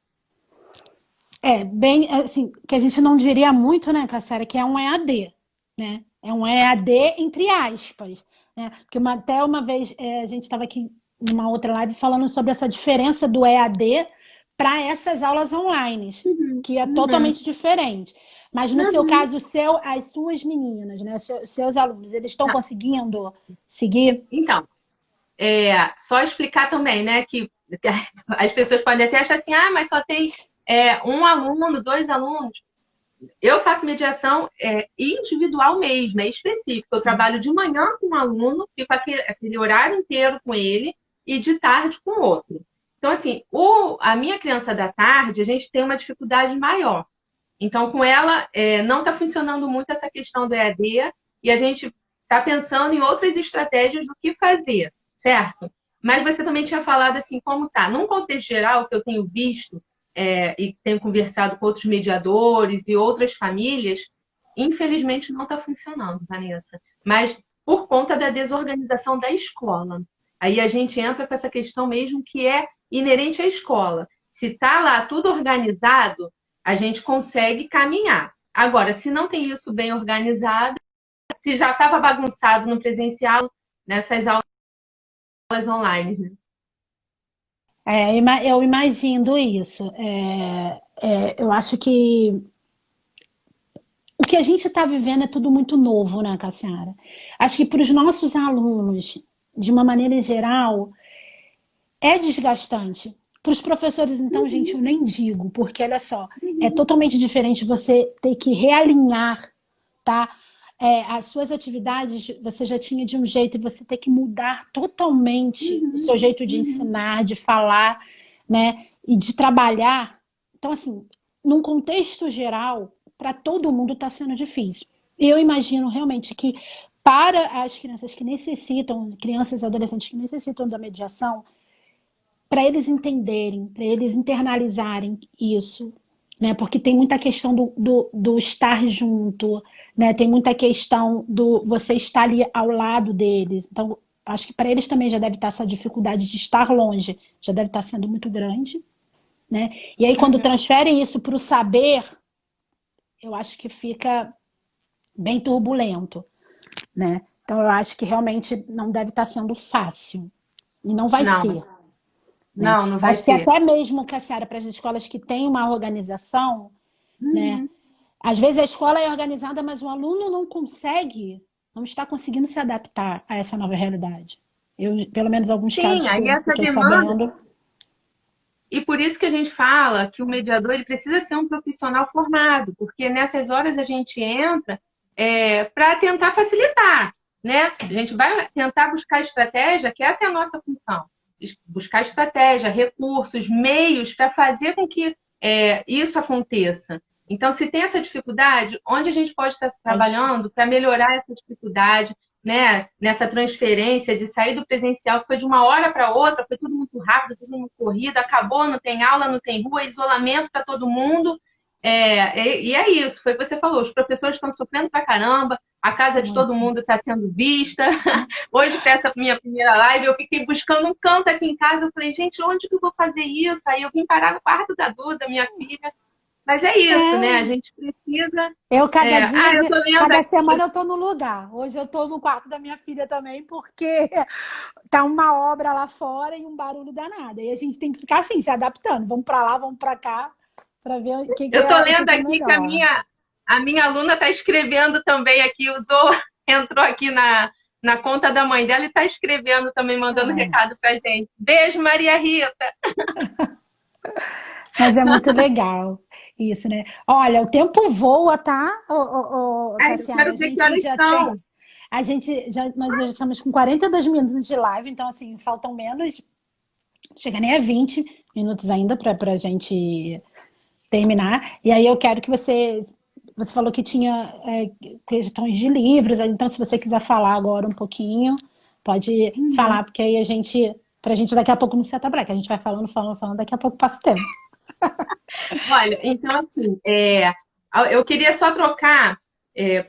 Bem, assim, que a gente não diria muito, né, Cassiara, que é um EAD, né? É um EAD entre aspas, né? Porque até uma vez a gente estava aqui numa outra live falando sobre essa diferença do EAD para essas aulas online, que é totalmente diferente. Mas no seu caso, as suas meninas, né, seus alunos, eles estão conseguindo seguir? Então, só explicar também, né, que as pessoas podem até achar assim, mas só tem um aluno, 2 alunos. Eu faço mediação individual mesmo, é específico. Eu trabalho de manhã com um aluno, fico aquele horário inteiro com ele e de tarde com outro. Então, assim, a minha criança da tarde, a gente tem uma dificuldade maior. Então, com ela, não está funcionando muito essa questão do EAD e a gente está pensando em outras estratégias do que fazer, certo? Mas você também tinha falado assim, como tá? Num contexto geral, que eu tenho visto e tenho conversado com outros mediadores e outras famílias, infelizmente não está funcionando, Vanessa. Mas por conta da desorganização da escola. Aí a gente entra com essa questão mesmo que é inerente à escola. Se está lá tudo organizado, a gente consegue caminhar. Agora, se não tem isso bem organizado, se já estava bagunçado no presencial, nessas aulas online, né? Eu imagino isso. Eu acho que o que a gente está vivendo é tudo muito novo, né, Cassiara? Acho que para os nossos alunos, de uma maneira geral, é desgastante. Para os professores, então, gente, eu nem digo, porque olha só, é totalmente diferente você ter que realinhar, tá? As suas atividades você já tinha de um jeito e você ter que mudar totalmente o seu jeito de ensinar, de falar, né? E de trabalhar. Então, assim, num contexto geral, para todo mundo está sendo difícil. E eu imagino realmente que para as crianças que necessitam, crianças e adolescentes que necessitam da mediação, para eles entenderem, para eles internalizarem isso, né? Porque tem muita questão do estar junto, né? Tem muita questão do você estar ali ao lado deles. Então, acho que para eles também já deve estar essa dificuldade de estar longe, já deve estar sendo muito grande, né? E aí, quando transferem isso para o saber, eu acho que fica bem turbulento, né? Então, eu acho que realmente não deve estar sendo fácil. E não vai Não, ser. Né? não Eu vai acho que ser. até mesmo, Cassiara, para as escolas que têm uma organização, né? Uhum. Às vezes a escola é organizada, mas o aluno não consegue, não está conseguindo se adaptar a essa nova realidade. Eu, pelo menos alguns Sim, casos que aí eu essa fiquei demanda, sabendo. e por isso que a gente fala que o mediador ele precisa ser um profissional formado, porque nessas horas a gente entra para tentar facilitar, né? A Sim. gente vai tentar buscar estratégia, que essa é a nossa função. Buscar estratégia, recursos, meios para fazer com que isso aconteça. Então, se tem essa dificuldade, onde a gente pode estar trabalhando para melhorar essa dificuldade, né, nessa transferência de sair do presencial, que foi de uma hora para outra, foi tudo muito rápido, tudo muito corrido, acabou, não tem aula, não tem rua, isolamento para todo mundo. E é isso, foi o que você falou, os professores estão sofrendo pra caramba, a casa de todo Muito. mundo está sendo vista. Hoje, para essa minha primeira live, eu fiquei buscando um canto aqui em casa, eu falei, gente, onde que eu vou fazer isso? Aí eu vim parar no quarto da Duda, minha filha. Mas é isso, né? A É. gente precisa. Eu, cada dia, Eu tô lendo cada aqui. semana eu estou no lugar. Hoje eu estou no quarto da minha filha também, porque tá uma obra lá fora e um barulho danado. E a gente tem que ficar assim, se adaptando. Vamos para lá, vamos para cá, para ver Eu tô o que lendo que é aqui que a melhor. minha aluna está escrevendo também aqui, entrou aqui na conta da mãe dela e está escrevendo também, mandando Ah, recado pra gente. Beijo, Maria Rita. mas é muito legal isso, né? Olha, o tempo voa, tá, Eu Cassiara? quero ver que horas são. Nós já estamos com 42 minutos de live, então, assim, faltam menos, chega nem a 20 minutos ainda para a gente terminar. E aí eu quero que você falou que tinha questões de livros, então se você quiser falar agora um pouquinho, pode falar, porque aí pra gente daqui a pouco não se atrapalhar, que a gente vai falando, falando, falando, daqui a pouco passa o tempo. Olha, então assim, eu queria só trocar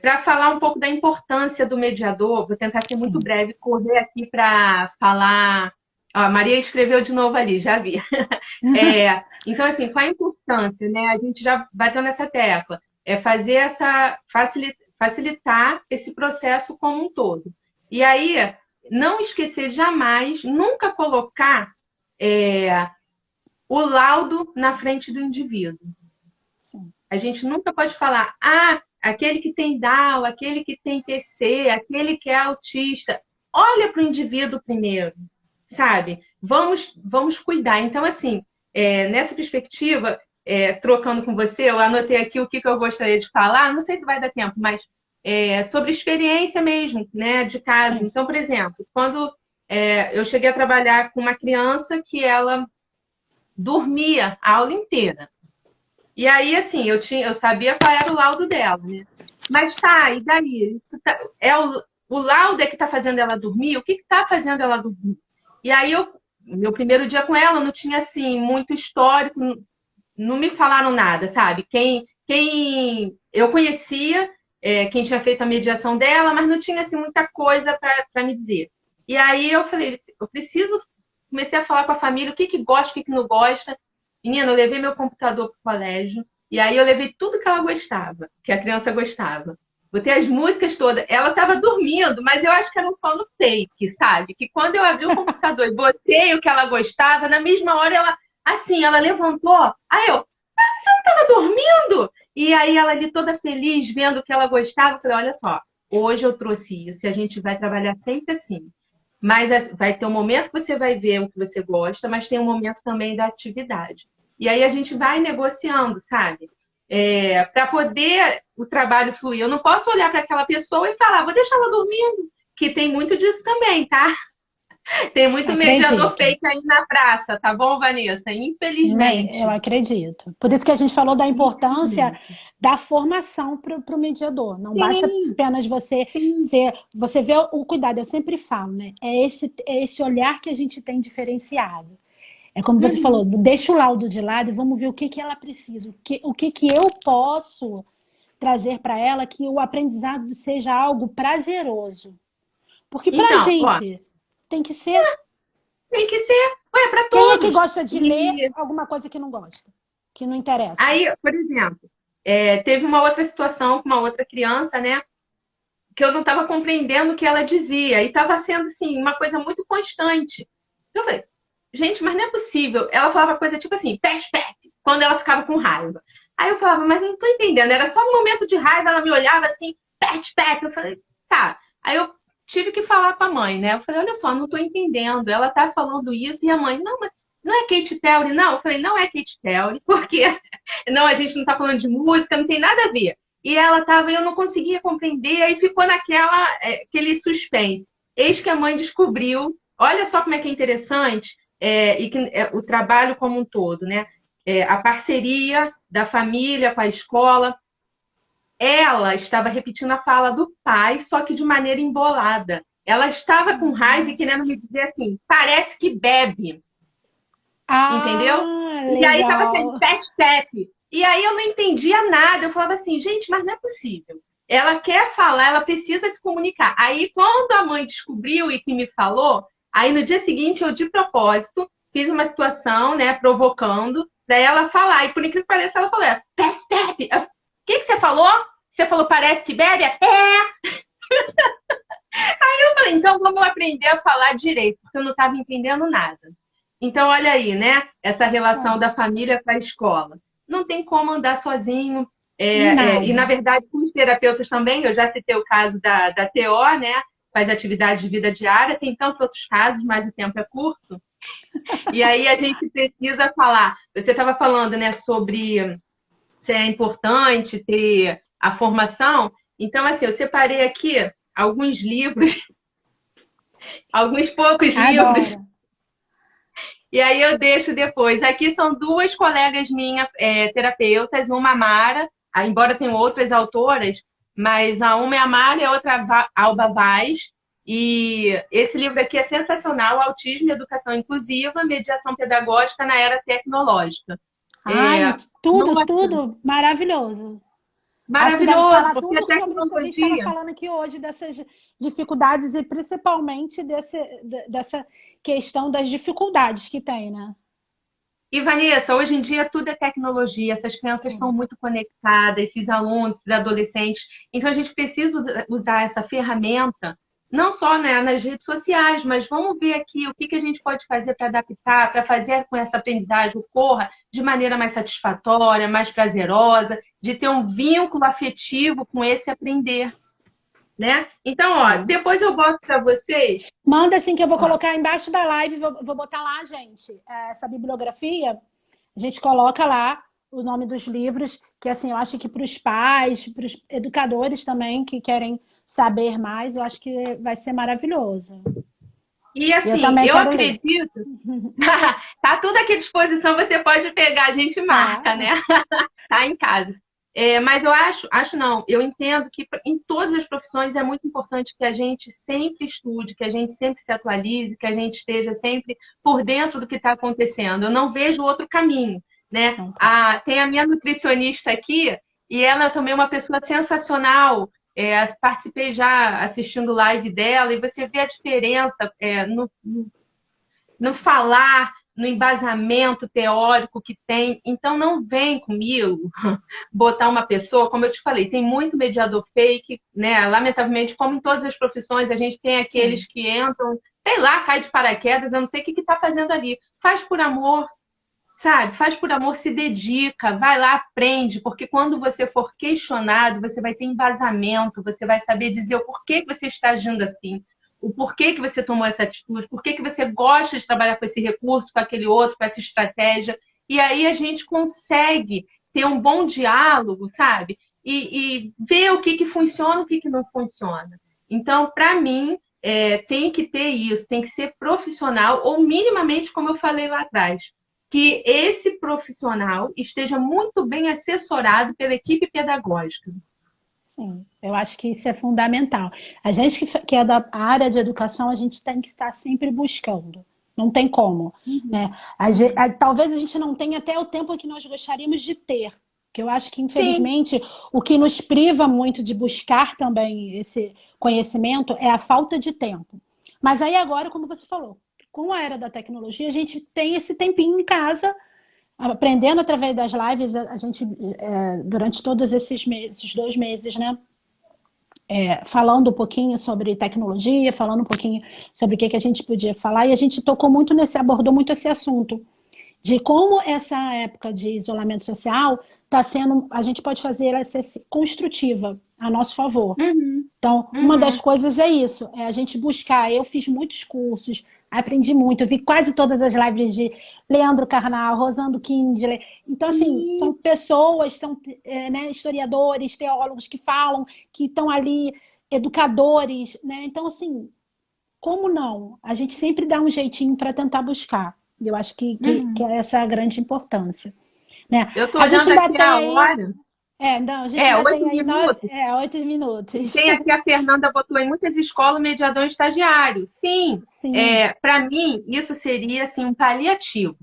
para falar um pouco da importância do mediador. Vou tentar ser muito Sim. breve, correr aqui para falar. Ó, a Maria escreveu de novo ali, já vi. Então, assim, qual a importância, né? A gente já bateu nessa tecla. É fazer facilitar esse processo como um todo. E aí, não esquecer jamais, nunca colocar é, o laudo na frente do indivíduo. Sim. A gente nunca pode falar, aquele que tem Down, aquele que tem PC, aquele que é autista. Olha para o indivíduo primeiro, sabe? Vamos cuidar. Então, assim, nessa perspectiva, trocando com você, eu anotei aqui o que eu gostaria de falar, não sei se vai dar tempo, mas sobre experiência mesmo, né, de caso. Sim. Então, por exemplo, quando eu cheguei a trabalhar com uma criança que ela dormia a aula inteira. E aí, assim, eu sabia qual era o laudo dela, né? Mas tá, e daí? O laudo é que tá fazendo ela dormir? O que que tá fazendo ela dormir? E aí, meu primeiro dia com ela não tinha, assim, muito histórico, não me falaram nada, sabe? Quem eu conhecia, quem tinha feito a mediação dela, mas não tinha, assim, muita coisa para me dizer. E aí eu falei, eu preciso, comecei a falar com a família o que que gosta, o que que não gosta. Menina, eu levei meu computador para o colégio, E aí eu levei tudo que ela gostava, que a criança gostava. Botei as músicas todas. Ela estava dormindo, mas eu acho que era um sono fake, sabe? Que quando eu abri o computador e botei o que ela gostava, na mesma hora ela, assim, ela levantou. Aí eu, você não estava dormindo? E aí ela ali toda feliz, vendo o que ela gostava. Eu falei, olha só, hoje eu trouxe isso e a gente vai trabalhar sempre assim. Mas vai ter um momento que você vai ver o que você gosta, mas tem um momento também da atividade. E aí a gente vai negociando, sabe? Para poder o trabalho fluir. Eu não posso olhar para aquela pessoa e falar, vou deixar ela dormindo, que tem muito disso também, tá? Tem muito mediador Acredito. fake aí na praça, tá bom, Vanessa? Eu Infelizmente. acredito. Por isso que a gente falou da importância Infelizmente. da formação para o mediador. Não basta Sim, apenas você sim. ser, você vê o cuidado. Eu sempre falo, né? É esse olhar que a gente tem diferenciado. É como você Uhum. falou, deixa o laudo de lado e vamos ver o que ela precisa, o que eu posso trazer para ela que o aprendizado seja algo prazeroso. Porque para a Então, ó, gente tem que ser. tem que ser, ué, para Quem é que todos. gosta de ler E alguma coisa que não gosta? Que não interessa? aí, por exemplo, teve uma outra situação com uma outra criança, né? Que eu não estava compreendendo o que ela dizia. E estava sendo, assim, uma coisa muito constante. Eu falei, gente, mas não é possível. Ela falava coisa tipo assim, pet, pet, quando ela ficava com raiva. Aí eu falava, mas eu não estou entendendo. Era só um momento de raiva, ela me olhava assim, pet, pet. Eu falei, tá. Aí eu tive que falar com a mãe, né? Eu falei, olha só, não estou entendendo. Ela tá falando isso e a mãe, não, mas não é Katy Perry, não. Eu falei, não é Katy Perry, porque não, a gente não está falando de música, não tem nada a ver. E ela estava, eu não conseguia compreender, aí ficou aquele suspense. Eis que a mãe descobriu, olha só como é que é interessante, e que o trabalho como um todo, né? A parceria da família com a escola. Ela estava repetindo a fala do pai, só que de maneira embolada. Ela estava com raiva e querendo me dizer assim, parece que bebe, entendeu? Ah, E aí estava assim, legal. step. E aí eu não entendia nada. Eu falava assim, gente, mas não é possível. Ela quer falar, ela precisa se comunicar. Aí, quando a mãe descobriu e que me falou, aí no dia seguinte eu, de propósito, fiz uma situação, né, provocando, para ela falar. E por incrível que pareça, ela falou: step. O que você falou? Você falou, parece que bebe? Eu falei, então vamos aprender a falar direito, porque eu não estava entendendo nada. Então, olha aí, né? Essa relação da família com a escola. Não tem como andar sozinho. E, na Nada. verdade, com os terapeutas também, eu já citei o caso da TO, né? Faz atividade de vida diária, tem tantos outros casos, mas o tempo é curto. E aí a gente precisa falar. Você estava falando, né, sobre se é importante ter a formação. Então, assim, eu separei aqui alguns livros, alguns poucos livros. Adoro. E aí eu deixo depois. Aqui são duas colegas minhas, terapeutas, uma a Mara, embora tenham outras autoras, mas uma é a Mara e a outra a Alba Vaz. E esse livro aqui é sensacional, Autismo e Educação Inclusiva, Mediação Pedagógica na Era Tecnológica. Ai, Nossa, tudo maravilhoso. Acho que deve maravilhoso, falar porque a tudo sobre isso que a gente estava tecnologia. falando aqui hoje, dessas dificuldades e principalmente dessa questão das dificuldades que tem, né? E, Vanessa, hoje em dia tudo é tecnologia, essas crianças são Sim. muito conectadas, esses alunos, esses adolescentes. Então, a gente precisa usar essa ferramenta, não só, né, nas redes sociais, mas vamos ver aqui o que a gente pode fazer para adaptar, para fazer com essa aprendizagem ocorra de maneira mais satisfatória, mais prazerosa, de ter um vínculo afetivo com esse aprender, né? Então, ó, É. depois eu boto para vocês. Manda assim que eu vou Ó, colocar embaixo da live, vou botar lá, gente, essa bibliografia. A gente coloca lá o nome dos livros, que assim, eu acho que para os pais, para os educadores também que querem saber mais, eu acho que vai ser maravilhoso. e Eu assim, também eu quero ler. acredito. Tá tudo aqui à disposição, você pode pegar, a gente marca, Tá. né? Tá em casa. Mas eu acho não, eu entendo que em todas as profissões é muito importante que a gente sempre estude, que a gente sempre se atualize, que a gente esteja sempre por dentro do que está acontecendo. Eu não vejo outro caminho, né? Não tem. Tem a minha nutricionista aqui e ela também é uma pessoa sensacional. Participei já assistindo live dela e você vê a diferença no falar, no embasamento teórico que tem. Então, não vem comigo botar uma pessoa, como eu te falei, tem muito mediador fake, né? Lamentavelmente, como em todas as profissões, a gente tem aqueles Sim. que entram, sei lá, cai de paraquedas, eu não sei o que está fazendo ali. Faz por amor, sabe? Faz por amor, se dedica, vai lá, aprende, porque quando você for questionado, você vai ter embasamento, você vai saber dizer o porquê que você está agindo assim, o porquê que você tomou essa atitude, porquê que você gosta de trabalhar com esse recurso, com aquele outro, com essa estratégia. E aí a gente consegue ter um bom diálogo, sabe? E ver o que funciona, o que não funciona. Então, para mim, tem que ter isso, tem que ser profissional, ou minimamente, como eu falei lá atrás, que esse profissional esteja muito bem assessorado pela equipe pedagógica. Sim, eu acho que isso é fundamental. A gente que é da área de educação, a gente tem que estar sempre buscando. Não tem como, né? Talvez a gente não tenha até o tempo que nós gostaríamos de ter. Que eu acho que, Sim, infelizmente, o que nos priva muito de buscar também esse conhecimento é a falta de tempo. Mas aí agora, como você falou, com a era da tecnologia, a gente tem esse tempinho em casa aprendendo através das lives, a gente, durante todos esses 2 meses, né? Falando um pouquinho sobre tecnologia, falando um pouquinho sobre o que a gente podia falar, e a gente tocou muito abordou muito esse assunto, de como essa época de isolamento social está sendo, a gente pode fazer ela ser construtiva a nosso favor. uhum, Então, uma das uhum. coisas é isso, é a gente buscar. Eu fiz muitos cursos, aprendi muito, eu vi quase todas as lives de Leandro Carnal, Rosando Kindle. Então, assim, E são pessoas, são né, historiadores, teólogos que falam, que estão ali, educadores, né? Então, assim, como não? A gente sempre dá um jeitinho para tentar buscar. Eu acho que uhum. é essa a grande importância. Né? Eu estou A gente olhando ainda aqui tem a aí. hora, Não, a gente ainda oito tem aí minutos. 8 minutos. Tem aqui a Fernanda botou em muitas escolas o mediador estagiário. Sim, Sim, para mim, isso seria assim, um paliativo,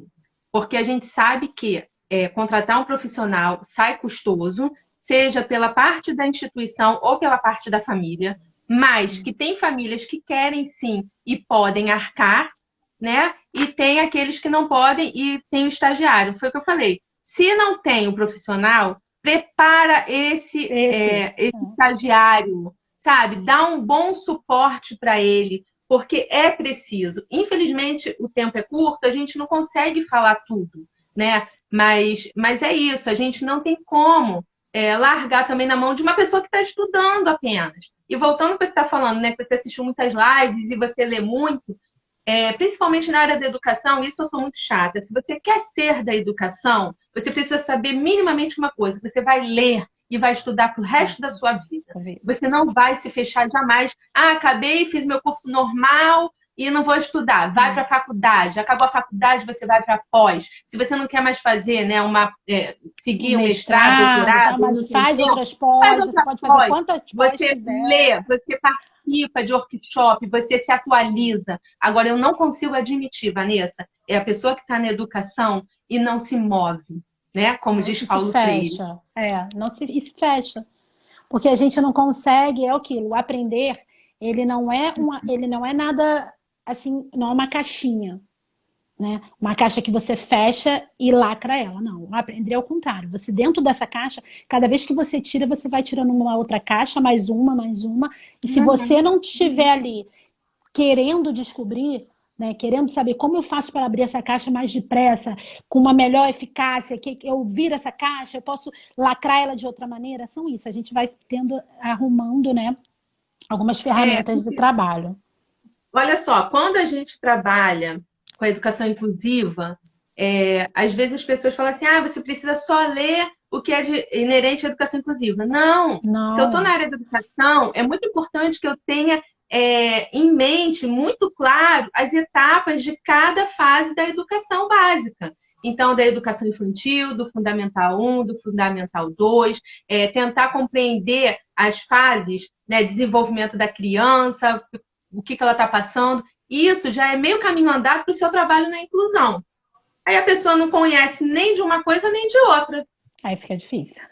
porque a gente sabe que contratar um profissional sai custoso, seja pela parte da instituição ou pela parte da família, mas sim. que tem famílias que querem sim e podem arcar, né? E tem aqueles que não podem e tem o estagiário. Foi o que eu falei. Se não tem o profissional, prepara Esse. esse estagiário, sabe? Dá um bom suporte para ele, porque é preciso. Infelizmente, o tempo é curto, a gente não consegue falar tudo, né? Mas é isso, a gente não tem como largar também na mão de uma pessoa que está estudando apenas. E voltando ao que você está falando, né? Que você assistiu muitas lives e você lê muito, principalmente na área da educação, isso eu sou muito chata. Se você quer ser da educação, você precisa saber minimamente uma coisa: você vai ler e vai estudar para o Sim, resto da sua vida. tá vendo? Você não vai se fechar jamais. Ah, acabei, fiz meu curso normal e não vou estudar. Vai para a faculdade. Acabou a faculdade, você vai para a pós. Se você não quer mais fazer, né, Um seguir um mestrado, mestrado, tá? doutorado, ou Mas não tem faz tempo, outras faz pós, você outra pode fazer pós. quantas pós Você quiser. lê, você participa de workshop, você se atualiza. Agora, eu não consigo admitir, Vanessa, é a pessoa que está na educação e não se move, né? Como diz E se Paulo Freire. fecha. E se fecha. Porque a gente não consegue, é aquilo, o aprender, ele não é nada assim, não é uma caixinha. Né? Uma caixa que você fecha e lacra ela. Não, aprender é o contrário. Você dentro dessa caixa, cada vez que você tira, você vai tirando uma outra caixa, mais uma, mais uma. E se você Uhum. não estiver ali querendo descobrir, né, querendo saber como eu faço para abrir essa caixa mais depressa, com uma melhor eficácia, que eu viro essa caixa, eu posso lacrar ela de outra maneira, são isso. A gente vai tendo, arrumando, né, algumas ferramentas de Porque, trabalho. olha só, quando a gente trabalha com a educação inclusiva, às vezes as pessoas falam assim: ah, você precisa só ler o que é inerente à educação inclusiva. Não! Se eu estou Não, na área da educação, é muito importante que eu tenha em mente, muito claro, as etapas de cada fase da educação básica. Então, da educação infantil, do Fundamental 1, do Fundamental 2, tentar compreender as fases, né, desenvolvimento da criança, o que ela está passando. Isso já é meio caminho andado para o seu trabalho na inclusão. Aí a pessoa não conhece nem de uma coisa nem de outra. aí fica difícil.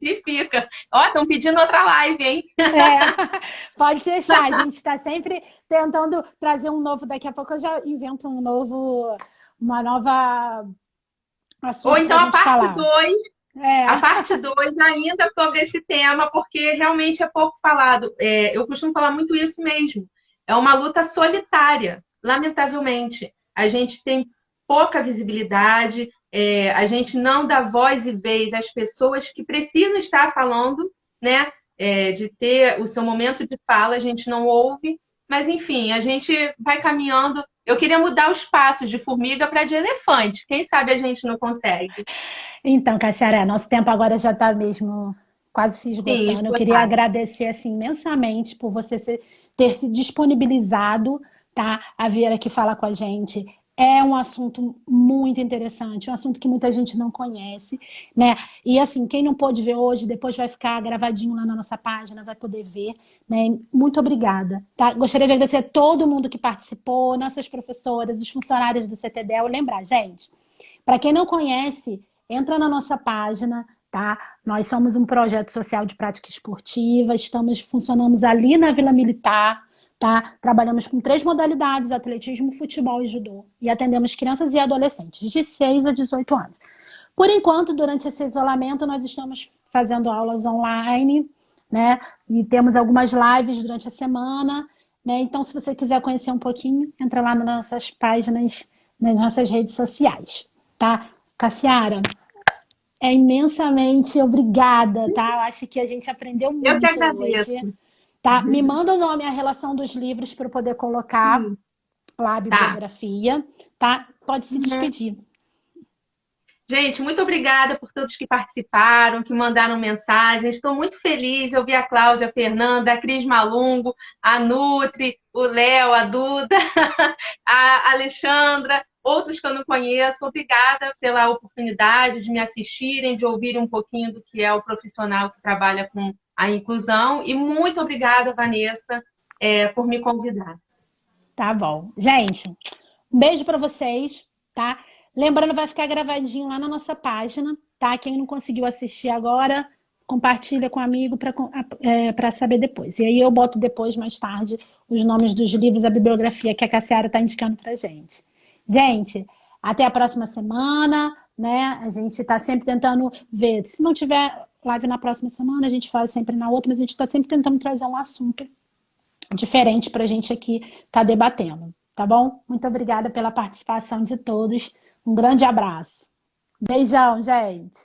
E fica. Ó, estão pedindo outra live, hein? É, pode deixar, a gente está sempre tentando trazer um novo. Daqui a pouco eu já invento uma nova Ou assunto para então a a gente parte falar. 2 a É. parte 2 ainda sobre esse tema, porque realmente é pouco falado. Eu costumo falar muito isso mesmo. É uma luta solitária, lamentavelmente. A gente tem pouca visibilidade, a gente não dá voz e vez às pessoas que precisam estar falando, né? De ter o seu momento de fala, a gente não ouve, mas enfim, a gente vai caminhando. Eu queria mudar os passos de formiga para de elefante. Quem sabe a gente não consegue? Então, Cassiara, nosso tempo agora já está mesmo quase se Sim, esgotando. Eu queria esgotado. agradecer assim imensamente por você ter se disponibilizado, tá, a vir aqui falar com a gente. É um assunto muito interessante, um assunto que muita gente não conhece, né? E assim, quem não pôde ver hoje, depois vai ficar gravadinho lá na nossa página, vai poder ver, né? Muito obrigada, tá? Gostaria de agradecer a todo mundo que participou, nossas professoras, os funcionários do CTDEL. Lembrar, gente, para quem não conhece, entra na nossa página, tá? Nós somos um projeto social de prática esportiva, funcionamos ali na Vila Militar, tá? Trabalhamos com 3 modalidades: atletismo, futebol e judô. E atendemos crianças e adolescentes de 6 a 18 anos. Por enquanto, durante esse isolamento, nós estamos fazendo aulas online, né? E temos algumas lives durante a semana, né? Então, se você quiser conhecer um pouquinho, entra lá nas nossas páginas, nas nossas redes sociais, tá? Cassiara, é imensamente obrigada, tá? Eu acho que a gente aprendeu Eu que muito hoje, agradeço. tá? Me manda o nome e a relação dos livros para eu poder colocar Sim, lá a tá. bibliografia, tá? Pode se Uhum. despedir. Gente, muito obrigada por todos que participaram, que mandaram mensagens. Estou muito feliz. Eu vi a Cláudia, a Fernanda, a Cris Malungo, a Nutri, o Léo, a Duda, a Alexandra, outros que eu não conheço. Obrigada pela oportunidade de me assistirem, de ouvirem um pouquinho do que é o profissional que trabalha com a inclusão. E muito obrigada, Vanessa, por me convidar. Tá bom. Gente, um beijo para vocês, tá? Lembrando, vai ficar gravadinho lá na nossa página, tá? Quem não conseguiu assistir agora, compartilha com um amigo para saber depois. E aí eu boto depois, mais tarde, os nomes dos livros, a bibliografia que a Cassiara está indicando pra gente. Gente, até a próxima semana, né? A gente está sempre tentando ver. Se não tiver live na próxima semana, a gente faz sempre na outra, mas a gente está sempre tentando trazer um assunto diferente para a gente aqui estar tá debatendo, tá bom? Muito obrigada pela participação de todos. Um grande abraço. Beijão, gente.